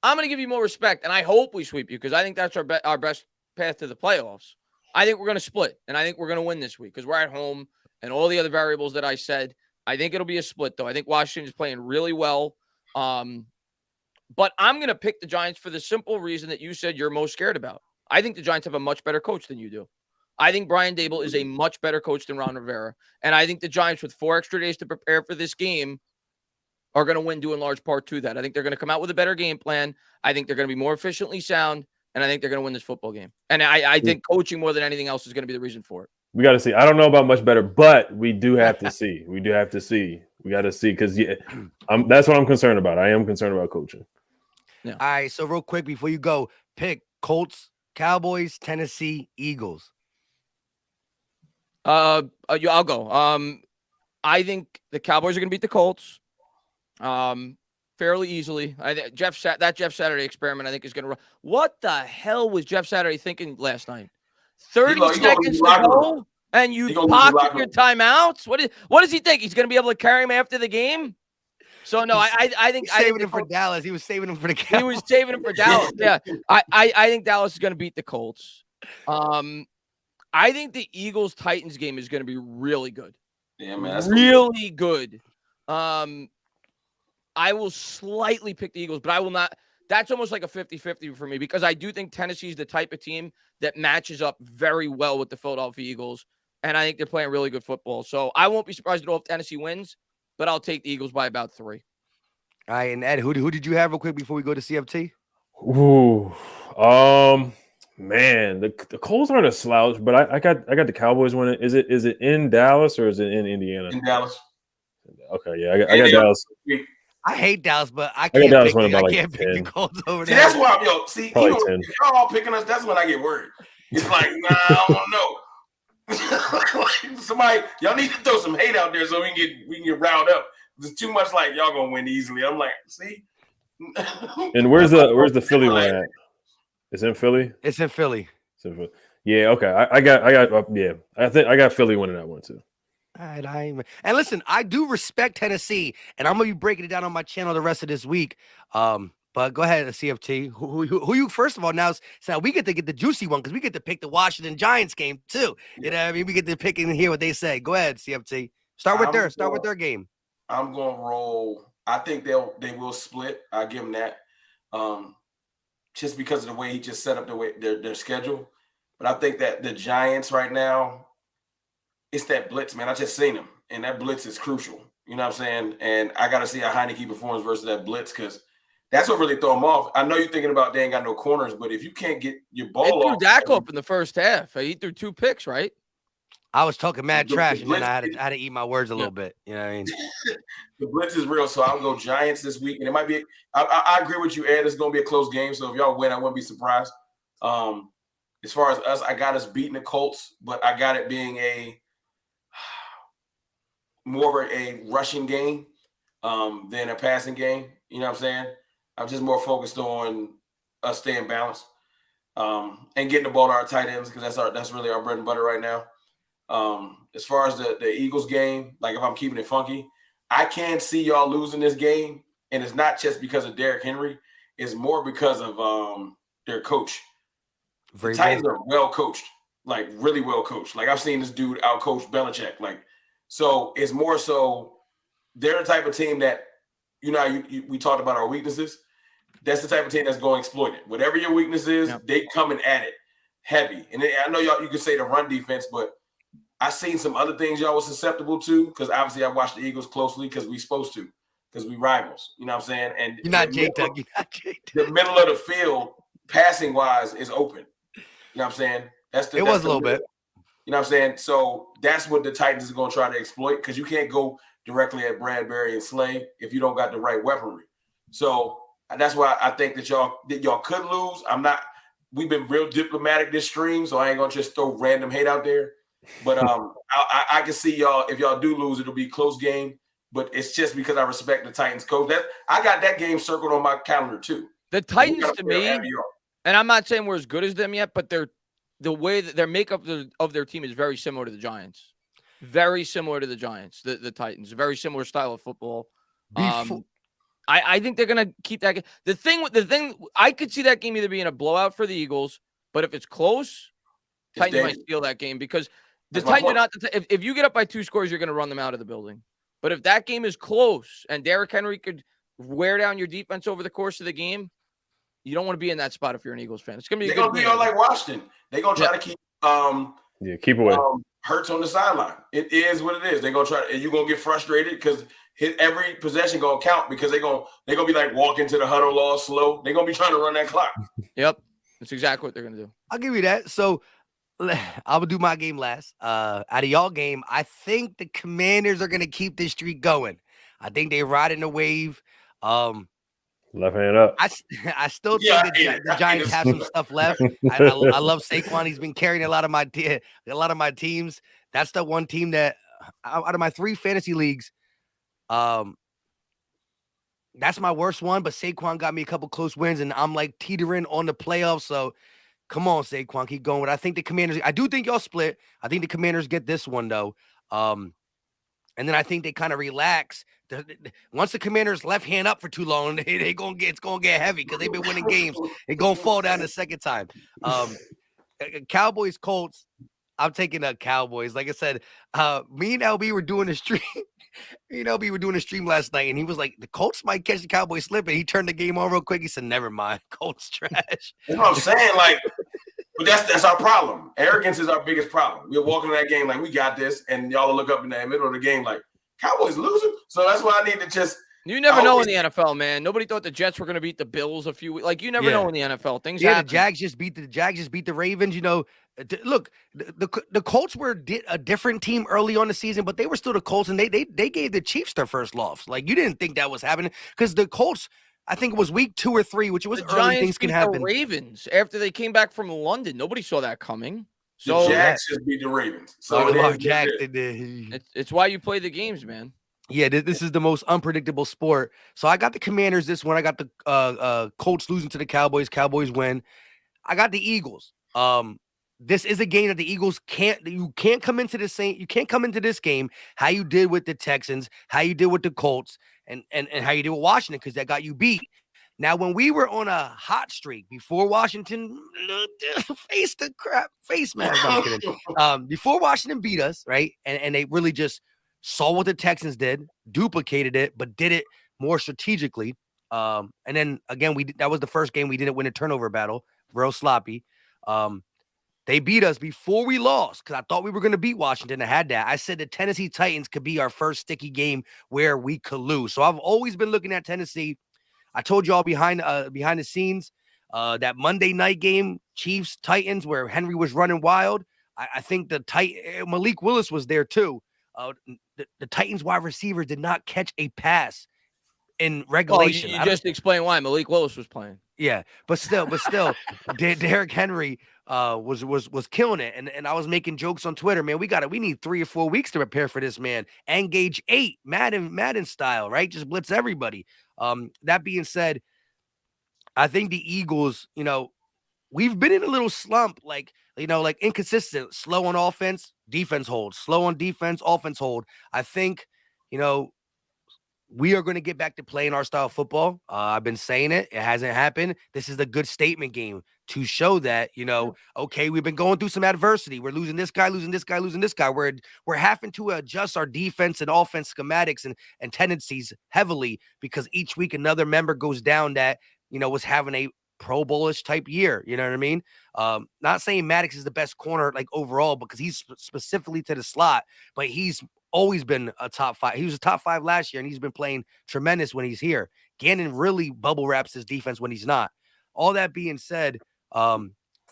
I'm going to give you more respect, and I hope we sweep you because I think that's our best path to the playoffs. I think we're going to split, and I think we're going to win this week because we're at home and all the other variables that I said. I think it'll be a split, though. I think Washington is playing really well. But I'm going to pick the Giants for the simple reason that you said you're most scared about. I think the Giants have a much better coach than you do. I think Brian Daboll is a much better coach than Ron Rivera. And I think the Giants, with 4 extra days to prepare for this game, are going to win due in large part to that. I think they're going to come out with a better game plan. I think they're going to be more efficiently sound. And I think they're going to win this football game. And I think coaching more than anything else is going to be the reason for it. We got to see. I don't know about much better, but we do have to see. We got to see because that's what I'm concerned about. I am concerned about coaching. Yeah. All right, so real quick before you go, pick Colts, Cowboys, Tennessee, Eagles. I'll go. I think the Cowboys are going to beat the Colts fairly easily. That Jeff Saturday experiment, I think, is going to run. What the hell was Jeff Saturday thinking last night? 30 seconds to go, and you pocket your timeouts? What does he think? He's going to be able to carry him after the game? So no, I think saving him for Dallas. He was saving him for the Cowboys. He was saving him for Dallas. Yeah, I think Dallas is going to beat the Colts. I think the Eagles-Titans game is going to be really good. Yeah, man, that's really good. I will slightly pick the Eagles, but I will not. that's almost like a 50-50 for me because I do think Tennessee's the type of team that matches up very well with the Philadelphia Eagles, and I think they're playing really good football. So I won't be surprised at all if Tennessee wins, but I'll take the Eagles by about 3. All right, and Ed, who did you have real quick before we go to CFT? Ooh, man, the Colts aren't a slouch, but I got the Cowboys winning. Is it in Dallas or is it in Indiana? In Dallas. Okay, yeah, I got Dallas. I hate Dallas, but I got can't Dallas pick winning by I like can't pick the 10. Colts over See, there. that's why even Probably if 10. y'all all picking us, that's when I get worried. It's like, nah, I don't know. Somebody, y'all need to throw some hate out there so we can get riled up. There's too much like y'all gonna win easily. I'm like, see. And where's the Philly one at? It's in Philly. It's in Philly. Yeah, okay. I got I think I got Philly winning that one too. All right, and listen, I do respect Tennessee, and I'm gonna be breaking it down on my channel the rest of this week. But go ahead, CFT. Who you first of all now? So we get to get the juicy one because we get to pick the Washington Giants game too. Yeah. You know what I mean? We get to pick and hear what they say. Go ahead, CFT. Start with their game. I'm gonna roll. I think they will split. I give them that. Just because of the way he just set up their schedule. But I think that the Giants right now, it's that blitz, man. I just seen them, and that blitz is crucial. You know what I'm saying? And I got to see how Heineke performs versus that blitz because that's what really throw them off. I know you're thinking about they ain't got no corners, but if you can't get your ball They threw off. Dak up in the first half. He threw 2 picks, right? I was talking mad The trash, and then blitz- I had to eat my words a little bit. You know what I mean? The blitz is real, so I'll go Giants this week. And it might be – I agree with you, Ed. It's going to be a close game, so if y'all win, I wouldn't be surprised. As far as us, I got us beating the Colts, but I got it being more of a rushing game than a passing game. You know what I'm saying? I'm just more focused on us staying balanced and getting the ball to our tight ends because that's really our bread and butter right now. As far as the Eagles game, like if I'm keeping it funky, I can see y'all losing this game, and it's not just because of Derrick Henry. It's more because of their coach. The Titans are well coached, like really well coached. Like I've seen this dude out-coach Belichick. Like, so it's more so they're the type of team that, we talked about our weaknesses. That's the type of team that's going to exploit it. Whatever your weakness is, they coming at it heavy. And I know you could say the run defense, but I seen some other things y'all was susceptible to because obviously I watched the Eagles closely because we supposed to because we rivals. You know what I'm saying? And you're not J-Tuck. The middle of the field, passing wise, is open. You know what I'm saying? It was a little bit. You know what I'm saying? So that's what the Titans are going to try to exploit because you can't go directly at Bradbury and Slay if you don't got the right weaponry. So that's why I think that y'all could lose. We've been real diplomatic this stream, so I ain't going to just throw random hate out there. But I can see y'all, if y'all do lose, it'll be a close game. But it's just because I respect the Titans coach. I got that game circled on my calendar too. The Titans to me, and I'm not saying we're as good as them yet, but the way that their makeup of their team is very similar to the Giants. Very similar to the Giants, the Titans. Very similar style of football. I think they're gonna keep that. The thing I could see that game either being a blowout for the Eagles, but if it's close, Titans might steal that game because the Titans are not. If you get up by 2 scores, you're gonna run them out of the building. But if that game is close and Derrick Henry could wear down your defense over the course of the game, you don't want to be in that spot if you're an Eagles fan. It's gonna be. They're gonna be like Washington. They're gonna try to keep. Keep away. Hurts on the sideline. It is what it is. They're gonna try, and you're gonna get frustrated because every possession gonna count because they're gonna be like walking to the huddle all slow. They're gonna be trying to run that clock. Yep, that's exactly what they're gonna do. I'll give you that. So I'll do my game last. Out of y'all game, I think the Commanders are gonna keep this streak going. I think they riding the wave. Left hand up. I still think the Giants have some stuff left. I love Saquon. He's been carrying a lot of my teams. That's the one team that out of my 3 fantasy leagues, that's my worst one. But Saquon got me a couple close wins, and I'm like teetering on the playoffs. So come on, Saquon, keep going. I think the Commanders. I do think y'all split. I think the Commanders get this one though. And then I think they kind of relax. Once the Commanders left hand up for too long, it's gonna get heavy because they've been winning games. They're gonna fall down the second time. Cowboys, Colts. I'm taking the Cowboys. Like I said, me and LB were doing a stream. Me and LB were doing a stream last night, and he was like, "The Colts might catch the Cowboys slipping." He turned the game on real quick. He said, "Never mind, Colts trash." That's what I'm saying. Like, but that's our problem. Arrogance is our biggest problem. We're walking in that game like we got this, and y'all look up in the middle of the game like Cowboys losing. So that's why I need to just. You never know in the NFL, man. Nobody thought the Jets were going to beat the Bills a few weeks. Like, you never know in the NFL. Things happen. The Jags just beat the Ravens. You know, look, the Colts were a different team early on the season, but they were still the Colts, and they gave the Chiefs their first loss. Like, you didn't think that was happening because the Colts, I think it was week 2 or 3, which was the early. Giants Things can happen. The Ravens after they came back from London. Nobody saw that coming. So the Jags just beat the Ravens. So it's why you play the games, man. Yeah, this is the most unpredictable sport. So I got the Commanders this one. I got the Colts losing to the Cowboys. Cowboys win. I got the Eagles. This is a game that the Eagles can't come into this game how you did with the Texans, how you did with the Colts, and how you did with Washington, because that got you beat. Now, when we were on a hot streak before Washington face mask, I'm kidding. Before Washington beat us, right? And they really just saw what the Texans did, duplicated it, but did it more strategically. And then again, that was the first game we didn't win a turnover battle, real sloppy. They beat us before we lost because I thought we were going to beat Washington. I had that. I said the Tennessee Titans could be our first sticky game where we could lose. So I've always been looking at Tennessee. I told you all behind the scenes, that Monday night game, Chiefs Titans, where Henry was running wild. I think Malik Willis was there too. The Titans wide receivers did not catch a pass in regulation. You just explained why Malik Willis was playing. Yeah, but still, Derrick Henry was killing it, and I was making jokes on Twitter. Man, we need 3 or 4 weeks to prepare for this man. Engage 8, Madden style, right? Just blitz everybody. That being said, I think the Eagles, we've been in a little slump, like inconsistent, slow on offense, defense hold, slow on defense, offense hold. I think, we are going to get back to playing our style of football. I've been saying it. It hasn't happened. This is a good statement game to show that, okay, we've been going through some adversity. We're losing this guy, losing this guy, losing this guy. We're having to adjust our defense and offense schematics and tendencies heavily because each week another member goes down that, was having a Pro Bowl-ish type year. You know what I mean? Not saying Maddox is the best corner, like overall, because he's specifically to the slot, but he's always been a top 5. He was a top 5 last year, and he's been playing tremendous when he's here. Gannon really bubble wraps his defense when he's not. All that being said,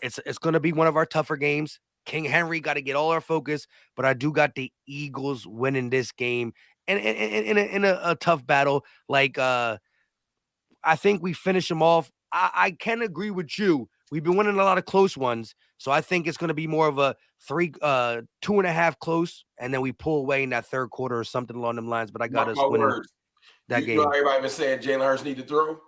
it's going to be one of our tougher games. King Henry got to get all our focus, but I do got the Eagles winning this game and in a tough battle. Like, I think we finish them off. I can agree with you. We've been winning a lot of close ones, so I think it's going to be more of a 2.5 close, and then we pull away in that third quarter or something along them lines. But I got us winning that game. You know, everybody been saying Jalen Hurts need to throw.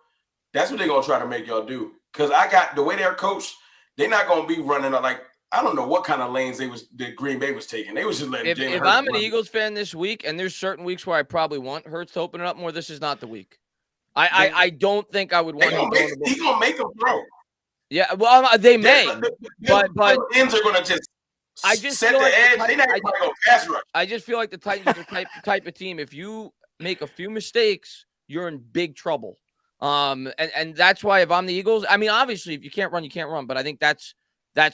That's what they're gonna try to make y'all do. Because I got the way they're coached, they're not gonna be running like I don't know what kind of lanes that Green Bay was taking. They was just letting Jalen Hurts. If I'm an Eagles fan this week, and there's certain weeks where I probably want Hurts to open it up more, this is not the week. I don't think I would want him. He's gonna make them throw. Yeah, well, they may, but ends are gonna just. I just set feel the like edge. They're not even gonna pass rush. I just feel like the Titans are the type of team. If you make a few mistakes, you're in big trouble. And that's why if I'm the Eagles, I mean, obviously, if you can't run, you can't run. But I think that's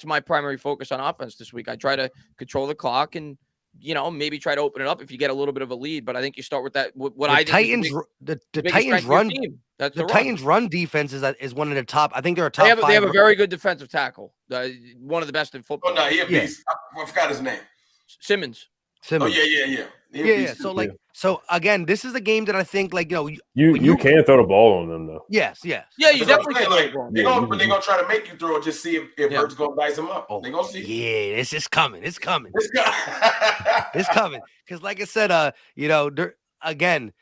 my primary focus on offense this week. I try to control the clock and, maybe try to open it up if you get a little bit of a lead. But I think you start with that. Titans run defense is one of the top. I think they're a top 5. They have a very good defensive tackle. One of the best in football. Oh no, he a beast. I forgot his name. Simmons. Oh yeah. Yeah. So again, this is a game that I think you can throw the ball on them though. Yes. Yeah, you definitely can. They're gonna try to make you throw it. Just see if Hurts gonna dice them up. They're gonna see. Yeah, it's coming. It's coming. Because like I said, again,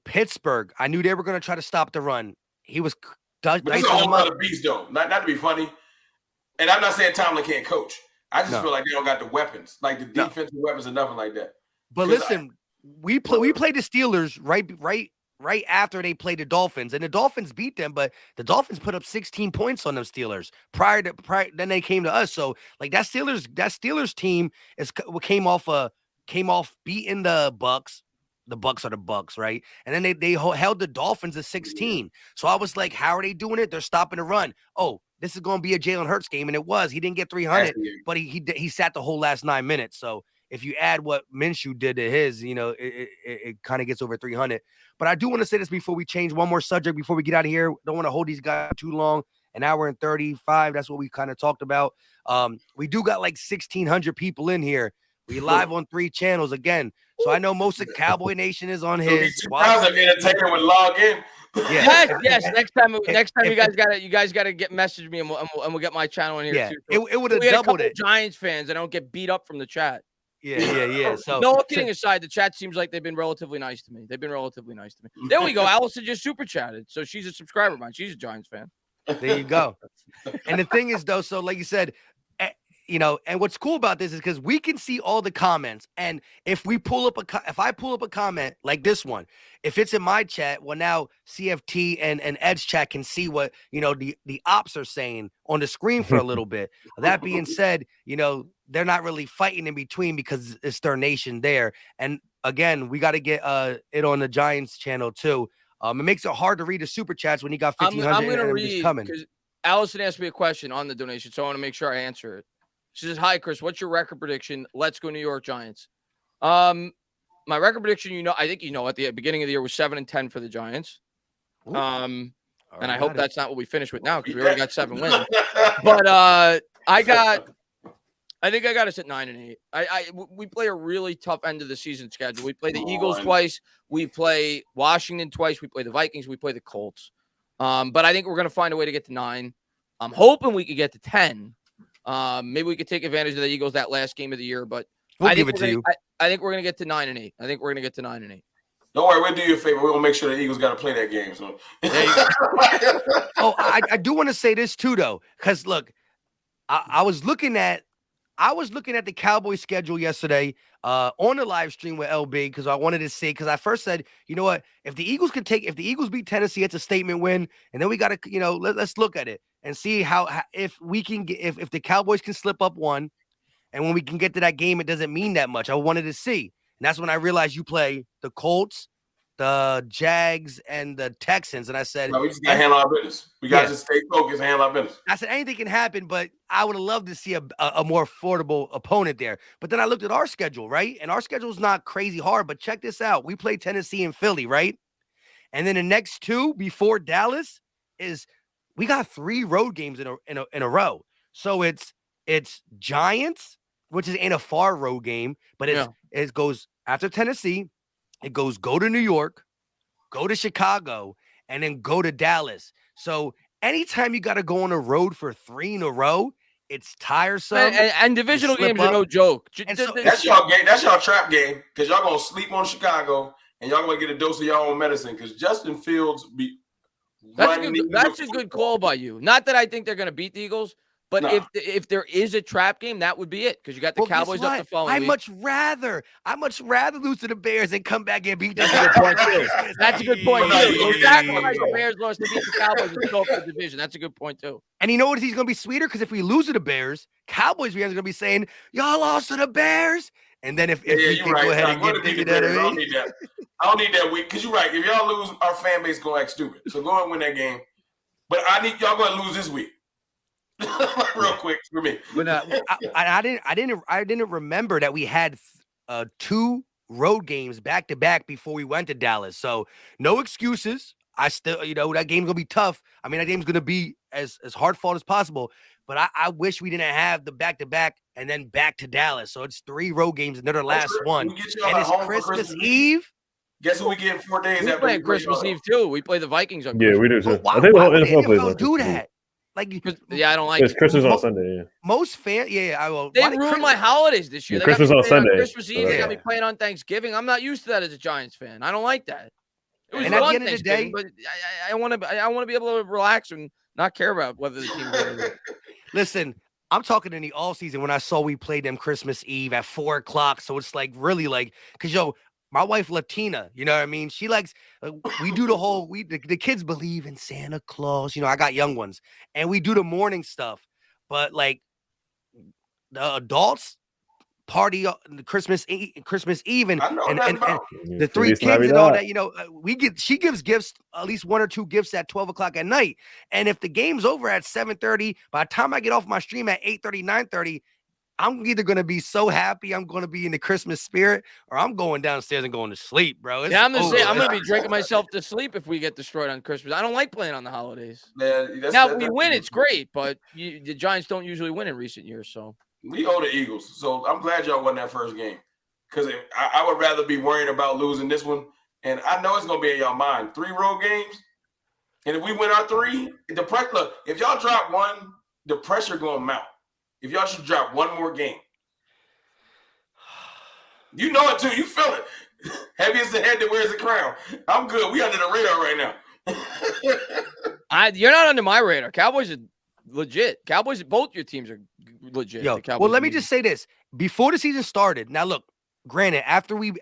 Pittsburgh. I knew they were gonna try to stop the run. He was. But it's a whole other beast though. Not to be funny, and I'm not saying Tomlin can't coach. I just feel like they don't got the weapons, like the defensive weapons or nothing like that. But listen, we played the Steelers right after they played the Dolphins, and the Dolphins beat them, but the Dolphins put up 16 points on them Steelers prior. Then they came to us. So like that Steelers team came off beating the Bucks. The Bucks are the Bucks, right? And then they held the Dolphins to 16. So I was like, how are they doing it? They're stopping the run. Oh, this is going to be a Jalen Hurts game, and it was. He didn't get 300, but he sat the whole last 9 minutes. So if you add what Minshew did to his, it kind of gets over 300. But I do want to say this before we change one more subject before we get out of here. Don't want to hold these guys too long. An hour and 35. That's what we kind of talked about. We do got like 1,600 people in here. We live on 3 channels again. So I know most of Cowboy Nation is on his. 2,000 entertainer would log in. Yeah. Yes. Next time you guys gotta message me and we'll get my channel in here too. It would have doubled it. Giants fans, I don't get beat up from the chat. Yeah. So no kidding aside, the chat seems like they've been relatively nice to me. There we go. Allison just super chatted, so she's a subscriber of mine. She's a Giants fan. There you go. And the thing is, though, so like you said, and what's cool about this is because we can see all the comments, and if I pull up a comment like this one, if it's in my chat, well, now CFT and Ed's chat can see what the ops are saying on the screen for a little bit. That being said, they're not really fighting in between because it's their nation there. And again, we got to get it on the Giants channel too. It makes it hard to read the super chats when you got 1,500. I'm going to read because Allison asked me a question on the donation, so I want to make sure I answer it. She says, "Hi, Chris. What's your record prediction? Let's go New York Giants." My record prediction, I think at the beginning of the year was 7-10 for the Giants. And I hope that's not what we finish with now because we already got 7 wins. But I think I got us at 9-8. We play a really tough end of the season schedule. We play the Eagles twice. We play Washington twice. We play the Vikings. We play the Colts. But I think we're going to find a way to get to 9. I'm hoping we could get to 10. Maybe we could take advantage of the Eagles that last game of the year, but we'll give it to you. I think we're going to get to 9-8. Don't worry, we'll do you a favor. We're going to make sure the Eagles got to play that game. So. Oh, I do want to say this too, though, because look, I was looking at the Cowboys schedule yesterday on the live stream with LB because I wanted to see, because I first said, you know what, if the Eagles beat Tennessee, it's a statement win, and then we got to, let's look at it and see how if the Cowboys can slip up one, and when we can get to that game, it doesn't mean that much. I wanted to see, and that's when I realized you play the Colts, the Jags, and the Texans, and I said, no, we just got to handle our business. We got to just stay focused and handle our business. I said anything can happen, but I would have loved to see a more affordable opponent there. But then I looked at our schedule, right? And our schedule is not crazy hard, but check this out. We play Tennessee and Philly, right? And then the next 2 before Dallas is we got 3 road games in a row. So it's Giants, which ain't a far road game, but it goes after Tennessee. It goes go to New York, go to Chicago, and then go to Dallas. So anytime you got to go on a road for 3 in a row, it's tiresome. And divisional games are no joke. That's y'all game. That's y'all trap game because y'all going to sleep on Chicago and y'all going to get a dose of your own medicine because Justin Fields be That's a good call by you. Not that I think they're going to beat the Eagles, but if there is a trap game, that would be it because you got the Cowboys up the following week. I much rather lose to the Bears and come back and beat them. That's a good point too. Sacrifice the Bears lost to beat the Cowboys and go for the division. That's a good point too. And you know what? He's going to be sweeter because if we lose to the Bears, Cowboys fans are going to be saying, "Y'all lost to the Bears." And then if we can go ahead and get the Bears, I don't need that week because you're right. If y'all lose, our fan base going to act stupid. So go and win that game. But I need y'all going to lose this week. Real quick for me. But I didn't remember that we had 2 road games back to back before we went to Dallas. So no excuses. I still, that game's gonna be tough. I mean, that game's gonna be as hard fought as possible. But I wish we didn't have the back to back and then back to Dallas. So it's 3 road games and they're the last one. And it's Christmas Eve. Guess who we get 4 days after? We play Christmas Eve too. We play the Vikings on Christmas. Yeah, we do too. Why, I think the whole NFL plays do that. I don't like it. Christmas on Sunday. Yeah. Most fans, I will. They ruined my holidays this year. They Christmas on Sunday. Christmas Eve, they got me playing on Thanksgiving. I'm not used to that as a Giants fan. I don't like that. It was and at the end of the day, but I want to be able to relax and not care about whether the team wins. Listen, I'm talking in the off season when I saw we played them Christmas Eve at 4:00. So it's like really like because My wife Latina, you know what I mean? She likes we do the whole the kids believe in Santa Claus. You know, I got young ones, and we do the morning stuff. But like the adults party on Christmas Eve, and the three kids and all that. You know, she gives gifts, at least 1 or 2 gifts at 12 o'clock at night. And if the game's over at 7:30, by the time I get off my stream at 8:30, 9:30. I'm either going to be so happy I'm going to be in the Christmas spirit, or I'm going downstairs and going to sleep, bro. Yeah, I'm going to be drinking myself to sleep if we get destroyed on Christmas. I don't like playing on the holidays. Now, if we win, it's great, but the Giants don't usually win in recent years. So we owe the Eagles. So I'm glad y'all won that first game, because I would rather be worrying about losing this one. And I know it's going to be in y'all mind. 3 road games, and if we win our 3, look, if y'all drop 1, the pressure going to mount. If y'all should drop 1 more game. You know it too. You feel it. Heavy as the head that wears the crown. I'm good. We under the radar right now. You're not under my radar. Cowboys are legit. Cowboys, both your teams are legit. Yo, well, let me just say this. Before the season started, now look, granted, after we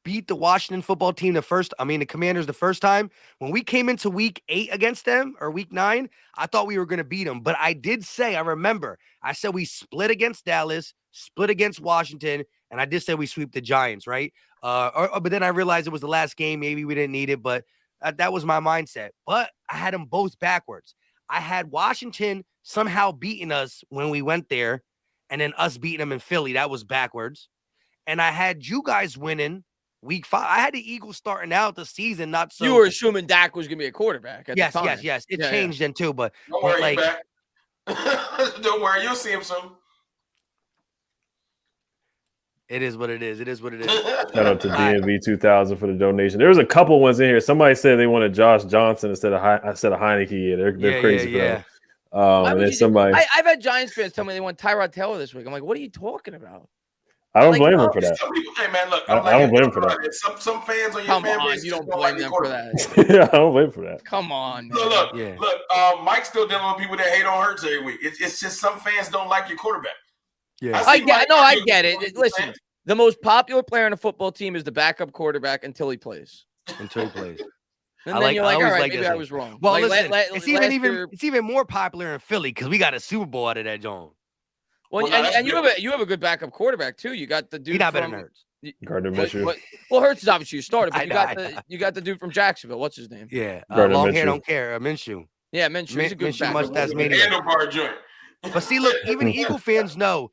beat the Washington football team the Commanders the first time, when we came into week 8 against them, or week 9, I thought we were going to beat them. But I did say, I said we split against Dallas, split against Washington, and I did say we sweep the Giants, right? But then I realized it was the last game. Maybe we didn't need it, but that was my mindset. But I had them both backwards. I had Washington somehow beating us when we went there, and then us beating them in Philly. That was backwards. And I had you guys winning week 5. I had the Eagles starting out the season, not so. You were assuming Dak was going to be a quarterback at the time. Yes. It changed then too, but don't worry, back. Don't worry, you'll see him soon. It is what it is. Shout out to DMV 2000 for the donation. There was a couple ones in here. Somebody said they wanted Josh Johnson instead of Heineke. Yeah, they're crazy for that. And then somebody, I've had Giants fans tell me they want Tyrod Taylor this week. I'm like, what are you talking about? I don't blame him for that. Hey man, look, I don't blame him for that. Some fans on your fan base, you don't blame them for that. Yeah, I don't blame him for that. Come on, man. Look. Mike's still dealing with people that hate on Hurts every week. It's just some fans don't like your quarterback. Yeah, I get it. Listen, the most popular player on a football team is the backup quarterback until he plays. And then you're like, all right, maybe I was wrong. Well, listen, it's even more popular in Philly because we got a Super Bowl out of that, John. Well, and you have a good backup quarterback too. You got the dude not better than Hurts. Gardner Minshew. Well, Hurts is obviously your starter, but you got the dude from Jacksonville. What's his name? Yeah, long hair don't care. Minshew. Yeah, Minshew. He's a good mustache maniac. But see, look, even Eagle fans know,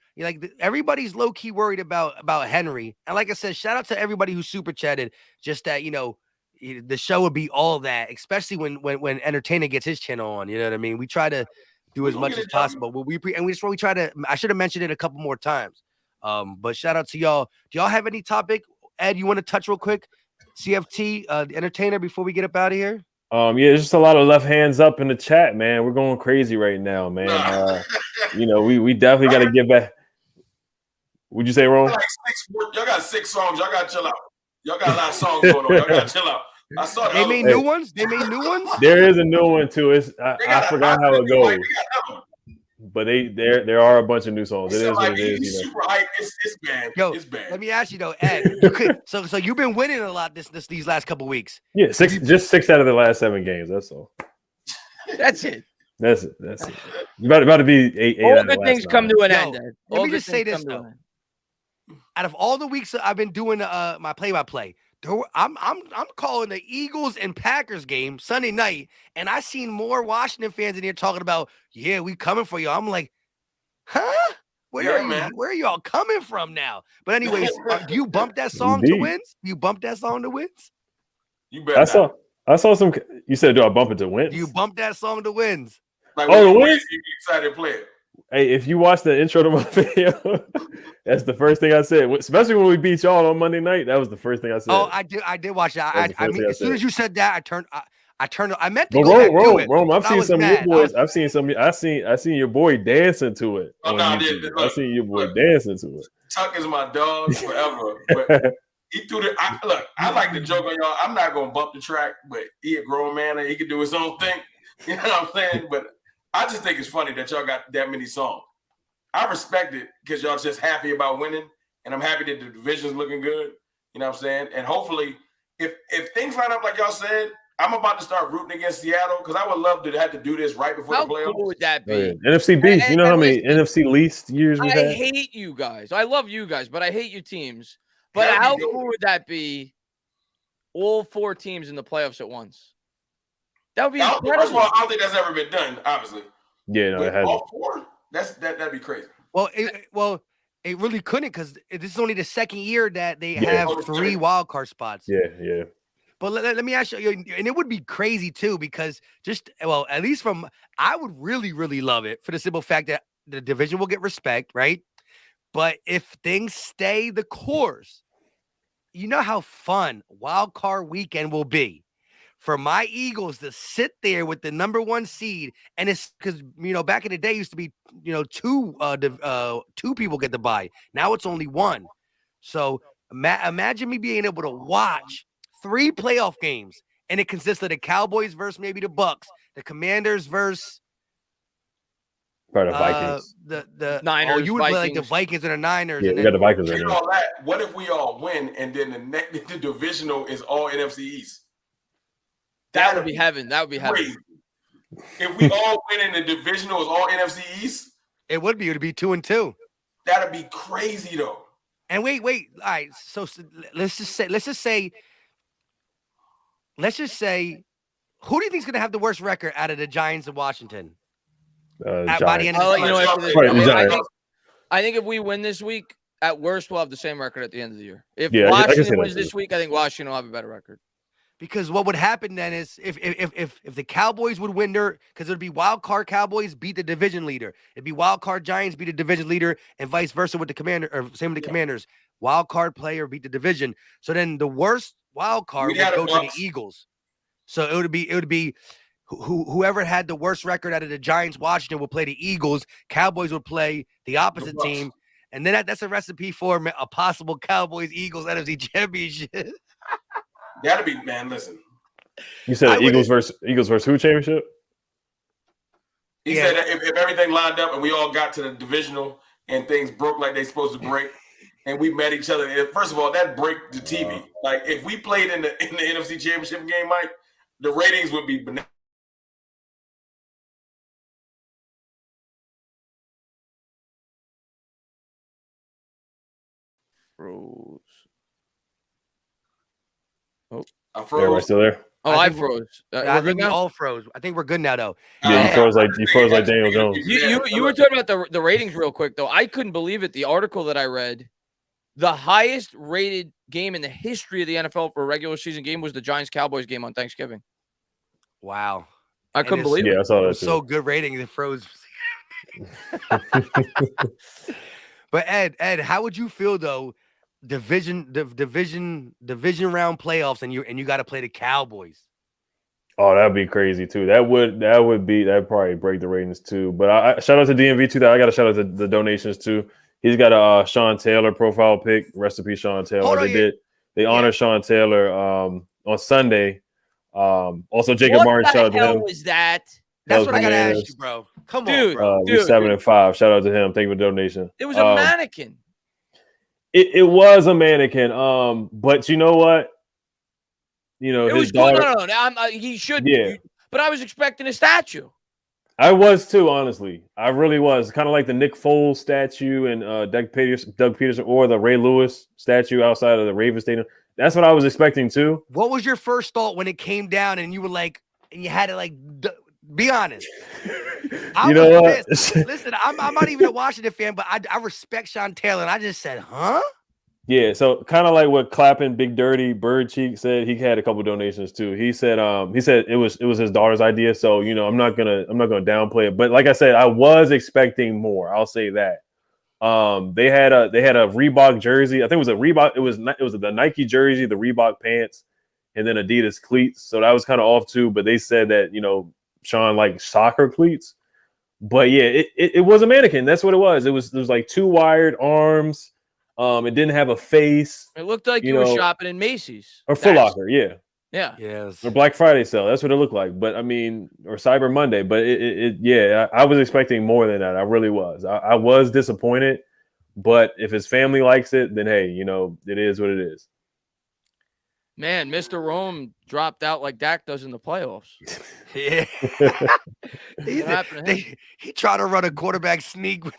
everybody's low key worried about Henry. And like I said, shout out to everybody who super chatted. Just that the show would be all that, especially when Entertainer gets his channel on. You know what I mean? We try to do as much as possible. But we try to. I should have mentioned it a couple more times. But shout out to y'all. Do y'all have any topic, Ed? You want to touch real quick, CFT, the Entertainer, before we get up out of here? Yeah, there's just a lot of left hands up in the chat, man. We're going crazy right now, man. We definitely got to get back. Would you say, Ron? Y'all got 6 songs. Y'all got to chill out. Y'all got a lot of songs going on. Y'all got to chill out. I saw they made new ones. There is a new one too. I forgot how it goes. But there are a bunch of new songs. It is what it is. Super hype. It's bad. Yo, it's bad. Let me ask you though, Ed. So you've been winning a lot these last couple weeks. Yeah, 6 out of the last 7 games. That's all. That's it. That's it. About to be 8. All good things come to an end. Let me just say this though. Out of all the weeks that I've been doing my play-by-play, I'm calling the Eagles and Packers game Sunday night, and I seen more Washington fans in here talking about, yeah, we coming for you. I'm like, huh? Where are y'all coming from now? But anyways, do you bump that song to wins? You bump that song to wins? You better. I saw some. You said, do I bump it to wins? Do you bump that song to wins? Like, the wins? You get excited to play it. Hey, if you watch the intro to my video, that's the first thing I said. Especially when we beat y'all on Monday night, that was the first thing I said. Oh, I did watch that. I mean, as soon as you said that, I turned. I meant to go back to it. Rome, I've seen some of your boys. I seen your boy dancing to it. I seen your boy dancing to it. Tuck is my dog forever. But he threw the. I like to joke on y'all. I'm not gonna bump the track, but he a grown man and he can do his own thing. You know what I'm saying? But I just think it's funny that y'all got that many songs. I respect it because y'all just happy about winning, and I'm happy that the division's looking good. You know what I'm saying? And hopefully, if things line up like y'all said, I'm about to start rooting against Seattle because I would love to have to do this right before How the playoffs. cool would that be? Oh, yeah. NFC Beast. You know how many NFC least years we've I had? hate you guys. I love you guys, but I hate you teams. But how cool would that be? All 4 teams in the playoffs at once. That would be incredible. First of all, I don't think that's ever been done, obviously. Yeah, no, it hasn't. All 4? That'd be crazy. Well, it really couldn't because this is only the second year that they have 3 wild card spots. Yeah. But let me ask you, and it would be crazy too because at least I would really, really love it for the simple fact that the division will get respect, right? But if things stay the course, you know how fun wild card weekend will be for my Eagles to sit there with the number 1 seed. And it's because, back in the day, it used to be, 2 people get the bye. Now it's only 1. So imagine me being able to watch 3 playoff games, and it consists of the Cowboys versus maybe the Bucks, the Commanders versus the Vikings, the Niners. Oh, you would play like the Vikings and the Niners. Yeah, and we got the Vikings right now. What if we all win and then the divisional is all NFC East? That would be heaven. That would be heaven. If we all win and the divisional is all NFC East, it would be. It would be 2-2. That'd be crazy though. And wait. All right. So let's just say, who do you think is going to have the worst record out of the Giants of Washington? By the end of the season? I think if we win this week, at worst, we'll have the same record at the end of the year. If Washington wins this week, I think Washington will have a better record. Because what would happen then is if the Cowboys would win because it would be wild card Cowboys beat the division leader. It'd be wild card Giants beat the division leader and vice versa with the same with the Commanders. Wild card player beat the division. So then the worst wild card would go to the Eagles. So it would be whoever had the worst record out of the Giants, Washington would play the Eagles. Cowboys would play the opposite team. And then that's a recipe for a possible Cowboys-Eagles NFC championship. That'd be, man, listen. You said Eagles versus who championship? He said that if everything lined up and we all got to the divisional and things broke like they supposed to break and we met each other, first of all, that break the TV. Like if we played in the NFC championship game, Mike, the ratings would be bananas. Froze. Oh, I froze. Everybody still there? Oh, I froze. I think we all froze. I think we're good now, though. Yeah, you froze like Daniel Jones. You were talking about the ratings real quick, though. I couldn't believe it. The article that I read, the highest rated game in the history of the NFL for a regular season game was the Giants-Cowboys game on Thanksgiving. Wow. I couldn't believe it. Yeah, I saw that too. So good ratings, it froze. But Ed, how would you feel though? Division round playoffs, and you got to play the Cowboys. Oh, that'd be crazy too. That'd probably break the ratings too. But I shout out to DMV too. That I got to shout out to the donations too. He's got a Sean Taylor profile pic. Recipe Sean Taylor. They honor Sean Taylor on Sunday. Also Jacob Barnes. Shout out to him. What was that? That's what I gotta ask you, bro. Come on, bro. We're 7-5. Shout out to him. Thank you for the donation. It was a mannequin. It was a mannequin. But you know what? You know, his daughter. No. He should. Yeah. But I was expecting a statue. I was too, honestly. I really was. Kind of like the Nick Foles statue and Doug Peterson or the Ray Lewis statue outside of the Ravens Stadium. That's what I was expecting too. What was your first thought when it came down and you were like, and you had to like, be honest? You know what? Listen, I'm not even a Washington fan, but I respect Sean Taylor, and I just said, huh? Yeah, so kind of like what Clapping Big Dirty Bird Cheek said. He had a couple donations too. He said it was his daughter's idea. So I'm not gonna downplay it. But like I said, I was expecting more. I'll say that. They had a Reebok jersey. I think it was a Reebok. It was the Nike jersey, the Reebok pants, and then Adidas cleats. So that was kind of off too. But they said that Sean liked soccer cleats. But yeah, it was a mannequin. That's what it was. It was like 2 wired arms. It didn't have a face. It looked like you were shopping in Macy's or Foot Locker. Yeah. Yes. Or Black Friday sale. That's what it looked like. But I mean, or Cyber Monday. But I was expecting more than that. I really was. I was disappointed. But if his family likes it, then hey, it is what it is. Man, Mr. Rome dropped out like Dak does in the playoffs. Yeah. What happened to him? He tried to run a quarterback sneak with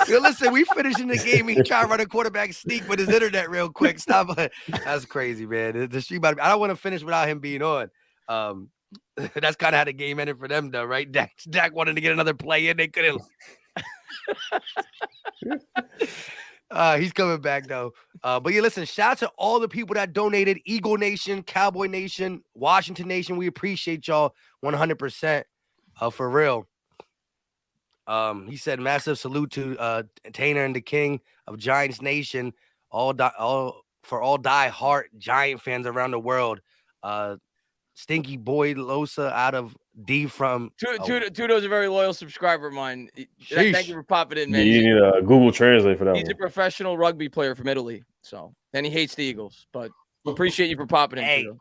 Yo, listen, we finishing the game. He tried to run a quarterback sneak with his internet real quick. Stop. That's crazy, man. The stream, I don't want to finish without him being on. That's kind of how the game ended for them, though, right? Dak wanted to get another play in. They couldn't. He's coming back, though. But yeah, listen, shout out to all the people that donated. Eagle Nation, Cowboy Nation, Washington Nation. We appreciate y'all 100%. For real. He said massive salute to Tainer and the King of Giants Nation. All die-hard Giant fans around the world. Stinky Boy Losa out of D from Tudo's a very loyal subscriber of mine. Thank you for popping in, man. You need a Google Translate for that. He's a professional rugby player from Italy, and he hates the Eagles. But appreciate you for popping in. Hey, Tudo.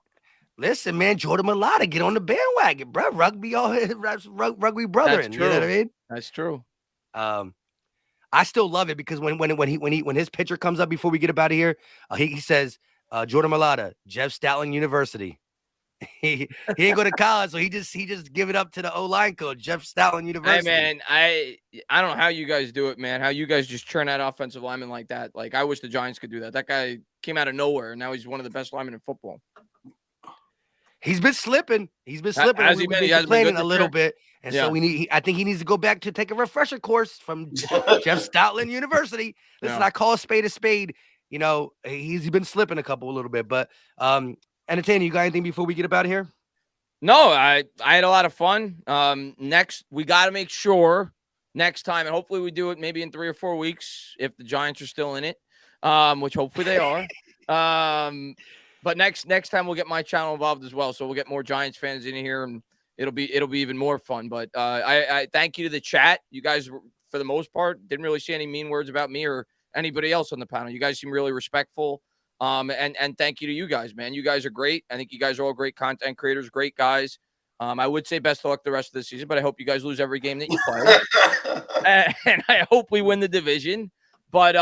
Listen, man, Jordan Mailata, get on the bandwagon, bro. Rugby, rugby brethren. That's You true. know what I mean? That's true. I still love it because when his picture comes up before we get up out of here, he says Jordan Mailata, Jeff Stoutland University. He ain't go to college, so he just give it up to the O-line coach, Jeff Stoutland University. Hey, man, I don't know how you guys do it, man. How you guys just churn out offensive linemen like that. Like, I wish the Giants could do that. That guy came out of nowhere, and now he's one of the best linemen in football. He's been slipping. He's been Has slipping. he We've been? been He hasn't been complaining good a this little year? bit, and so I think he needs to go back to take a refresher course from Jeff Stoutland University. Listen, I call a spade a spade. You know, he's been slipping a little bit, but Entertainer, you got anything before we get up out of here? No, I had a lot of fun. Next, we got to make sure next time, and hopefully we do it maybe in 3 or 4 weeks if the Giants are still in it, which hopefully they are. But next time we'll get my channel involved as well, so we'll get more Giants fans in here, and it'll be even more fun. But I thank you to the chat. You guys, for the most part, didn't really say any mean words about me or anybody else on the panel. You guys seem really respectful. And thank you to you guys, man. You guys are great. I think you guys are all great content creators, great guys. I would say best of luck the rest of the season, but I hope you guys lose every game that you play. And I hope we win the division. But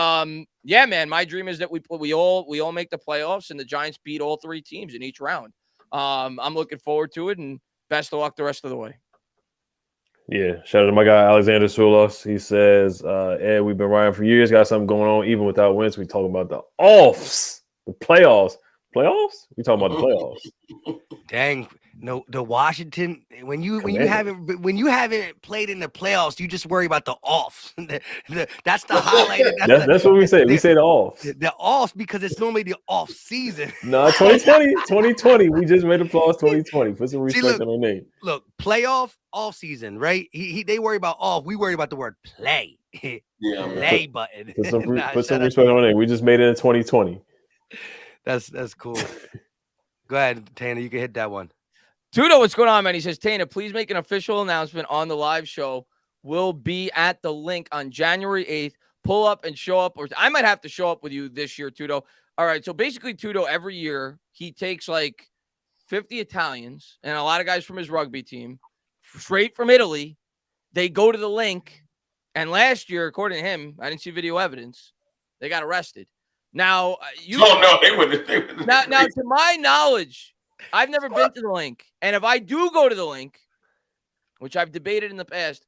yeah, man, my dream is that we all make the playoffs and the Giants beat all 3 teams in each round. I'm looking forward to it, and best of luck the rest of the way. Yeah, shout out to my guy Alexander Soulos. He says, Ed, we've been riding for years, got something going on, even without wins. We talking about the offs, the playoffs. Playoffs? We talking about the playoffs. Dang. No, the Washington, when you haven't played in the playoffs, you just worry about the offs. That's the highlight. That's what we say. We say the offs. The offs because it's normally the off season. No, 2020. We just made the playoffs 2020. Put some respect on our name. Look, playoff, off season, right? They worry about off. We worry about the word play. Yeah, play button. Put some respect on our name. We just made it in 2020. That's cool. Go ahead, Tanner. You can hit that one. Tudo, what's going on, man? He says, Tana, please make an official announcement on the live show. We'll be at the link on January 8th. Pull up and show up. Or I might have to show up with you this year, Tudo. All right, so basically, Tudo, every year, he takes like 50 Italians and a lot of guys from his rugby team, straight from Italy. They go to the link. And last year, according to him, I didn't see video evidence, they got arrested. Now, they wouldn't. Now, to my knowledge, I've never been to the link. And if I do go to the link, which I've debated in the past,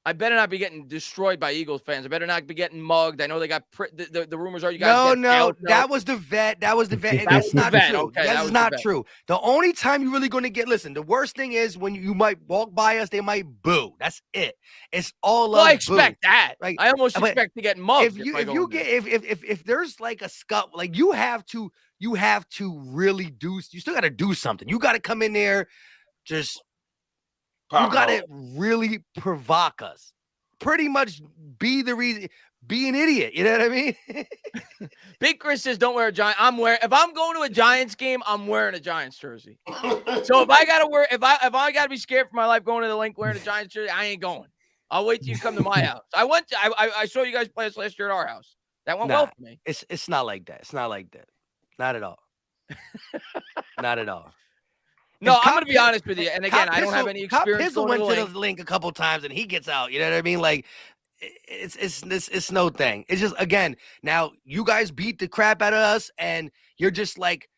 I better not be getting destroyed by Eagles fans. I better not be getting mugged. I know they got the rumors are you guys. No, that was the vet. That was the vet. And that's not true. Okay, that's not true. The only time you're really going to get, listen, the worst thing is when you might walk by us, they might boo. That's it. It's all I expect that. Right? I almost expect to get mugged. If there's like a scuff, like you have to really do. You still got to do something. You got to come in there, just. You got to really provoke us. Pretty much be the reason, be an idiot. You know what I mean? Big Chris says, don't wear a Giant. If I'm going to a Giants game, I'm wearing a Giants jersey. So if I got to wear, if I got to be scared for my life going to the link wearing a Giants jersey, I ain't going. I'll wait till you come to my house. I saw you guys play us last year at our house. That went well for me. It's not like that. It's not like that. Not at all. Not at all. No, I'm going to be honest with you. And again, I don't have any experience. Pizzle went to the link a couple times and he gets out. You know what I mean? Like, it's no thing. It's just, again, now you guys beat the crap out of us and you're just like,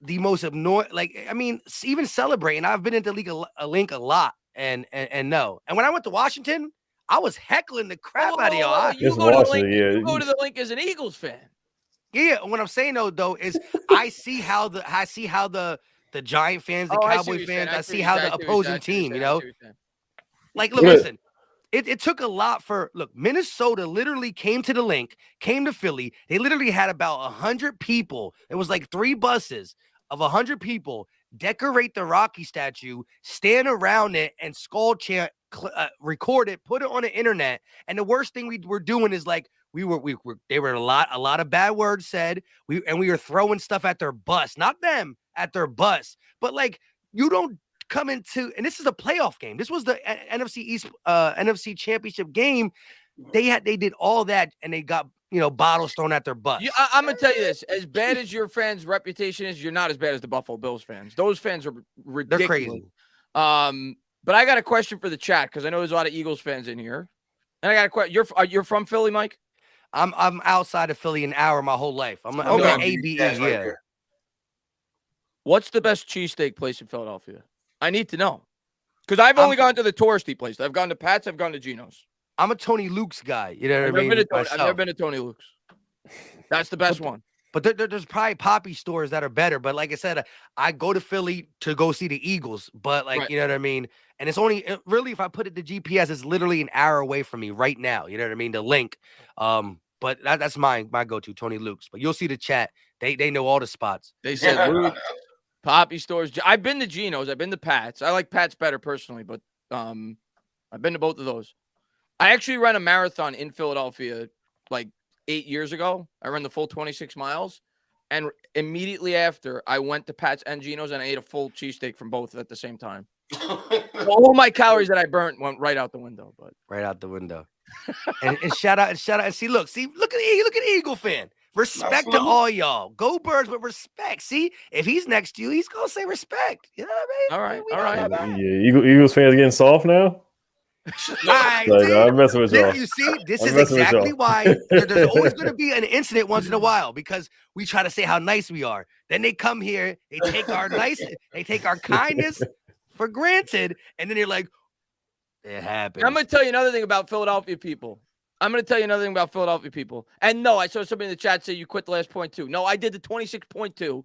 the most annoying. Like, I mean, even celebrating. I've been into a link a lot, and no. And when I went to Washington, I was heckling the crap out of y'all. You go to the link. You go to the link as an Eagles fan. Yeah. What I'm saying though is I see how the Giant fans, the Cowboy fans, I see how the opposing team, you know, like, look, listen. It took a lot for Minnesota literally came to the link, came to Philly. They literally had about 100 people. It was like 3 buses of 100 people decorate the Rocky statue, stand around it, and skull chant, record it, put it on the internet. And the worst thing we were doing is like they were a lot of bad words said. We were throwing stuff at their bus, not them, at their bus. But like, you don't come into, and this is a playoff game. This was the NFC East NFC Championship game. They did all that, and they got bottles thrown at their butts. I'm gonna tell you this: as bad as your fans' reputation is, you're not as bad as the Buffalo Bills fans. Those fans are ridiculous. They're crazy. But I got a question for the chat because I know there's a lot of Eagles fans in here, and I got a question. You're from Philly, Mike? I'm outside of Philly an hour my whole life. I'm ABE. Yeah. What's the best cheesesteak place in Philadelphia? I need to know. Because I've only gone to the touristy place. I've gone to Pat's. I've gone to Geno's. I'm a Tony Luke's guy. You know what I mean? I've never been to Tony Luke's. That's the best one. But there's probably Poppy stores that are better. But like I said, I go to Philly to go see the Eagles. But like, you know what I mean? And it's only really, if I put it to GPS, it's literally an hour away from me right now. You know what I mean? The link. But that's my go-to, Tony Luke's. But you'll see the chat. They know all the spots. They said Luke. Poppy stores. I've been to Geno's. I've been to Pat's. I like Pat's better personally, but I've been to both of those. I actually ran a marathon in Philadelphia like 8 years ago. I ran the full 26 miles, and immediately after, I went to Pat's and Geno's, and I ate a full cheesesteak from both at the same time. All my calories that I burnt went right out the window. But right out the window. and shout out. And see, look at the Eagle fan. Respect to all y'all. Go Birds with respect. See, if he's next to you, he's gonna say respect. You know what I mean? All right. Yeah, Eagles fans getting soft now. I'm messing with y'all. You see, this is exactly why there's always going to be an incident once in a while because we try to say how nice we are. Then they come here, they take our kindness for granted, and then you're like, it happens. I'm gonna tell you another thing about Philadelphia people. And no, I saw somebody in the chat say you quit the last 0.2. No, I did the 26.2.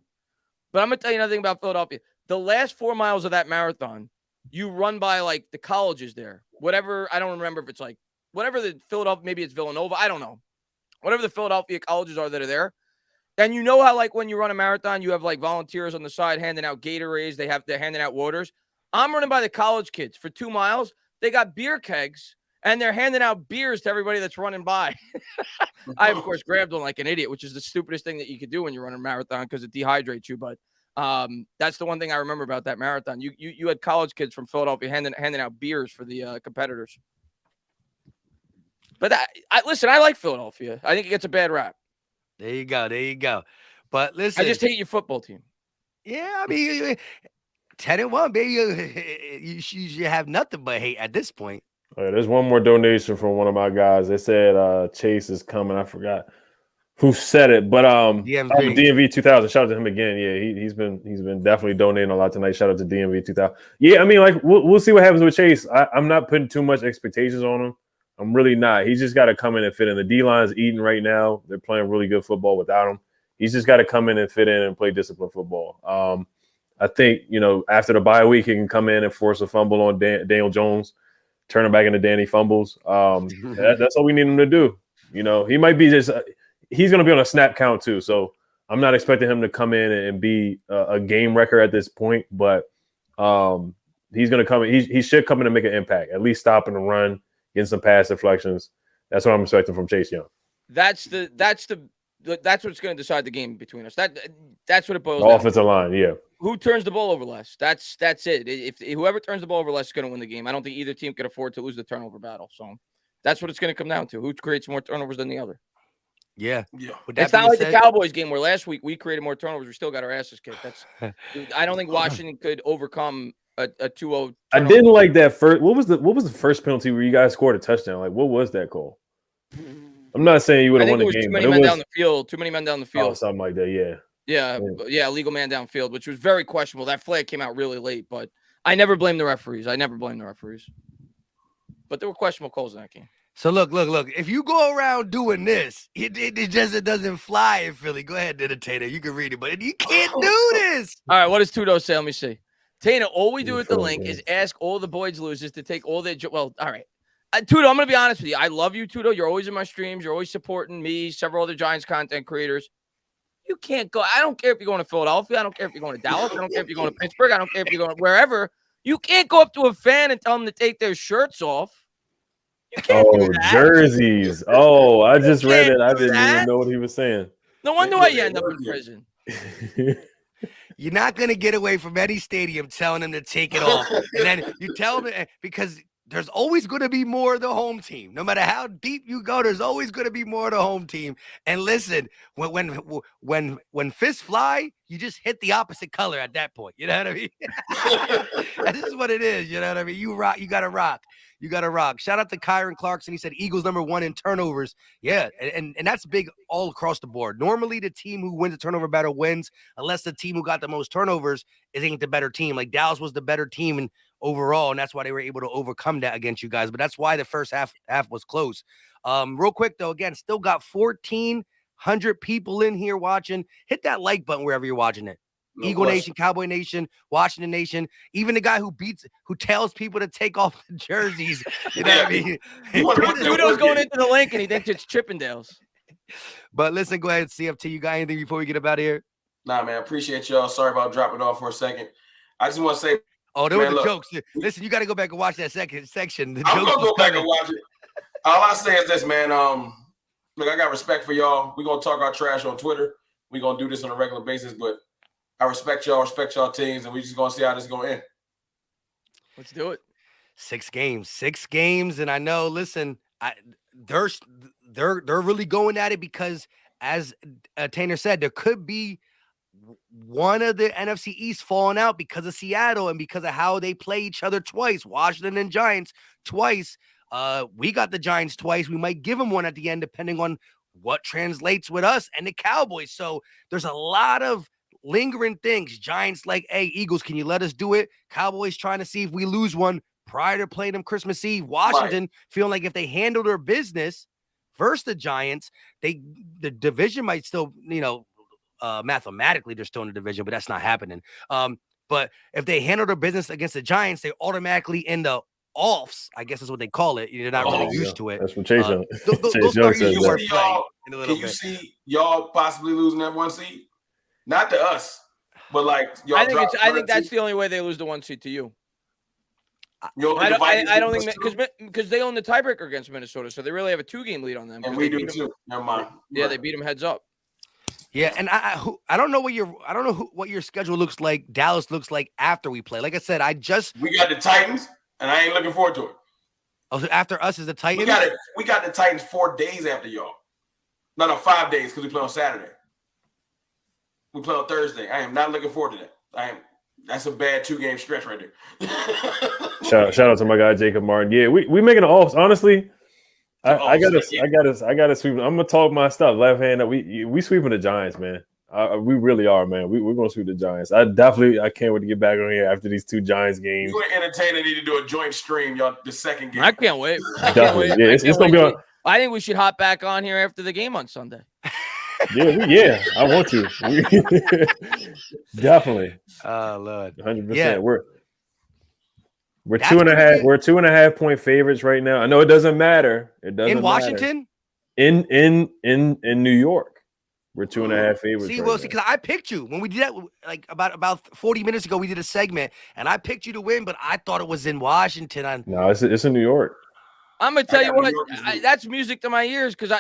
But I'm going to tell you another thing about Philadelphia. The last 4 miles of that marathon, you run by like the colleges there. Whatever, I don't remember if it's like, whatever the Philadelphia, maybe it's Villanova. I don't know. Whatever the Philadelphia colleges are that are there. And you know how like when you run a marathon, you have like volunteers on the side handing out Gatorades. They're handing out waters. I'm running by the college kids for 2 miles. They got beer kegs. And they're handing out beers to everybody that's running by. I, of course, grabbed one like an idiot, which is the stupidest thing that you could do when you're running a marathon because it dehydrates you. But that's the one thing I remember about that marathon. You had college kids from Philadelphia handing out beers for the competitors. But listen, I like Philadelphia. I think it gets a bad rap. There you go. But listen. I just hate your football team. Yeah, I mean, 10-1, baby. You should have nothing but hate at this point. There's one more donation from one of my guys. They said Chase is coming. I forgot who said it, but DMV 2000. Shout out to him again. Yeah, he's been definitely donating a lot tonight. Shout out to DMV 2000. Yeah, I mean, like we'll see what happens with Chase. I'm not putting too much expectations on him. I'm really not. He's just got to come in and fit in. The D-line's eating right now. They're playing really good football without him. He's just got to come in and fit in and play disciplined football. I think after the bye week, he can come in and force a fumble on Daniel Jones. Turn him back into Danny fumbles. That's all we need him to do. He might be he's going to be on a snap count too. So I'm not expecting him to come in and be a game wrecker at this point, but he's going to come in. He should come in and make an impact, at least stopping the run, getting some pass deflections. That's what I'm expecting from Chase Young. That's what's going to decide the game between us. That's what it boils down to. Offensive line, yeah. Who turns the ball over less? That's it. If whoever turns the ball over less is going to win the game. I don't think either team can afford to lose the turnover battle. So that's what it's going to come down to. Who creates more turnovers than the other? Yeah. It's not like the Cowboys game where last week we created more turnovers. We still got our asses kicked. I don't think Washington could overcome a 2-0. I didn't like that first. What was the first penalty where you guys scored a touchdown? Like, what was that call? I'm not saying you would have won the game. Too many men down the field. Oh, something like that. Yeah. Yeah, legal man downfield, which was very questionable. That flag came out really late, but I never blame the referees. But there were questionable calls in that game. So look. If you go around doing this, it doesn't fly in Philly. Go ahead, Tater. You can read it, but you can't do this. All right, what does Tudo say? Let me see. Tana, all we do with the link is ask all the Boys losers to take all their all right. Tudo, I'm going to be honest with you. I love you, Tudo. You're always in my streams. You're always supporting me, several other Giants content creators. You can't go. I don't care if you're going to Philadelphia. I don't care if you're going to Dallas. I don't care if you're going to Pittsburgh. I don't care if you're going wherever. You can't go up to a fan and tell them to take their shirts off. You can't do that. Jerseys. Oh, I just read it. I didn't even know what he was saying. No wonder why you end up in prison. You're not going to get away from any stadium telling them to take it off. And then you tell them, because there's always going to be more of the home team. No matter how deep you go, there's always going to be more of the home team. And listen, when fists fly, you just hit the opposite color at that point. You know what I mean? This is what it is. You know what I mean? You rock. You got to rock. You got to rock. Shout out to Kyron Clarkson. He said Eagles #1 in turnovers. Yeah, and that's big all across the board. Normally, the team who wins the turnover battle wins, unless the team who got the most turnovers ain't the better team. Like Dallas was the better team and overall, and that's why they were able to overcome that against you guys. But that's why the first half was close. Real quick though, again, still got 1,400 people in here watching. Hit that like button wherever you're watching it. No Eagle question. Nation, Cowboy Nation, Washington Nation, even the guy who tells people to take off the jerseys. You know what I mean? Tudo's going into the link and he thinks it's Chippendales. But listen, go ahead, CFT. You got anything before we get up out of here? Nah, man, appreciate y'all. Sorry about dropping off for a second. I just want to say, oh, there were the jokes. Listen, you got to go back and watch that second section. I'm going to go back and watch it. All I say is this, man. Look, I got respect for y'all. We're going to talk our trash on Twitter. We're going to do this on a regular basis, but I respect y'all teams, and we're just going to see how this is going to end. Let's do it. 6 games. And I know, listen, they're really going at it because, as Tanner said, there could be one of the NFC East falling out because of Seattle and because of how they play each other twice. Washington and Giants twice. We got the Giants twice. We might give them one at the end, depending on what translates with us and the Cowboys. So there's a lot of lingering things. Giants like, hey, Eagles, can you let us do it? Cowboys trying to see if we lose one prior to playing them Christmas Eve. Washington feeling like if they handle their business versus the Giants, the division might still, mathematically they're still in the division, but that's not happening. But if they handle their business against the Giants, they automatically in the offs, I guess is what they call it. You're not really used to it. That's what Chase Young says. Can you see y'all possibly losing that 1 seed? Not to us, but like y'all. I think that's the only way they lose the 1 seed to you. I don't think because they own the tiebreaker against Minnesota, so they really have a 2-game lead on them. And we do too. Never mind. Yeah, they beat them heads up. Yeah, and I don't know what your schedule looks like. Dallas looks like after we play. Like I said, we got the Titans, and I ain't looking forward to it. Oh, so after us is the Titans. We got the Titans 4 days after y'all. No, 5 days because we play on Saturday. We play on Thursday. I am not looking forward to that. That's a bad 2-game stretch right there. Shout out to my guy Jacob Martin. Yeah, we making the offs. Honestly, I gotta sweep. I'm gonna talk my stuff. Left hand up. We sweeping the Giants, man. We really are, man. We're gonna sweep the Giants. I can't wait to get back on here after these 2 Giants games. You and Entertainer need to do a joint stream, y'all. The second game. I can't wait. Yeah, it's gonna be on. I think we should hop back on here after the game on Sunday. Yeah, I want to. Definitely. Oh Lord, 100%. Yeah. We're 2.5. We're 2.5 point favorites right now. I know it doesn't matter. It doesn't in Washington. Matter. In New York, we're 2.5 favorites. See, because I picked you when we did that, like about 40 minutes ago. We did a segment, and I picked you to win, but I thought it was in Washington. No, it's in New York. I'm gonna tell you what, that's music to my ears because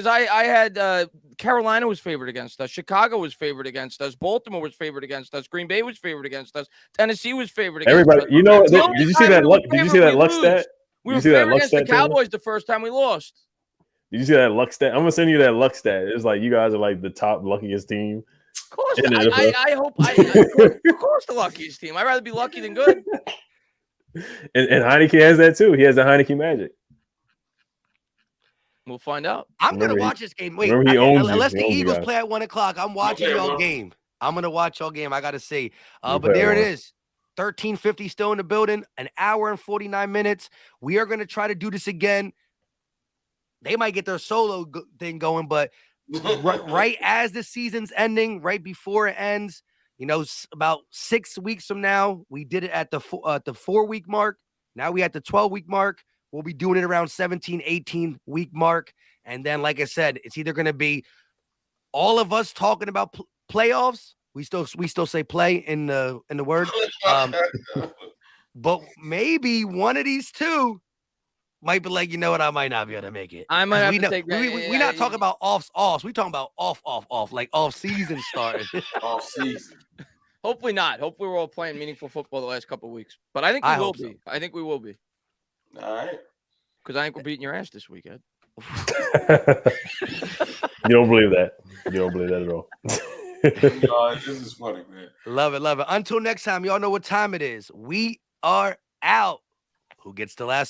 I had Carolina was favored against us, Chicago was favored against us, Baltimore was favored against us, Green Bay was favored against us, Tennessee was favored against us. Everybody, did you see that luck? Did you see that luck stat? We were favored against the Cowboys the first time we lost. Did you see that luck stat? I'm gonna send you that luck stat. It's like you guys are like the top luckiest team. Of course, I hope. Of course, the luckiest team. I'd rather be lucky than good. And Heineke has that too. He has the Heineke magic. We'll find out. I'm going to watch this game. Wait, remember he owns you. unless the He owns you Eagles guys. play at 1 o'clock, I'm watching Okay, y'all bro. game. I'm going to watch y'all game. I got to say. You But play there at it 1. is. 13:50 still in the building. An hour and 49 minutes. We are going to try to do this again. They might get their solo thing going, but right as the season's ending, right before it ends, you know, about 6 weeks from now, we did it at the 4-week mark. Now we at the 12-week mark. We'll be doing it around 17, 18 week mark. And then, like I said, it's either going to be all of us talking about playoffs. We still say play in the word. But maybe one of these two might be like, you know what, I might not be able to make it. I might have to take that. We're not talking about offs. We talking about off, like off season starting. Off season. Hopefully not. Hopefully we're all playing meaningful football the last couple of weeks. But I think we will be. I think we will be. All right. Because I think we're beating your ass this weekend. You don't believe that. You don't believe that at all. This is funny, man. Love it. Until next time, y'all know what time it is. We are out. Who gets the last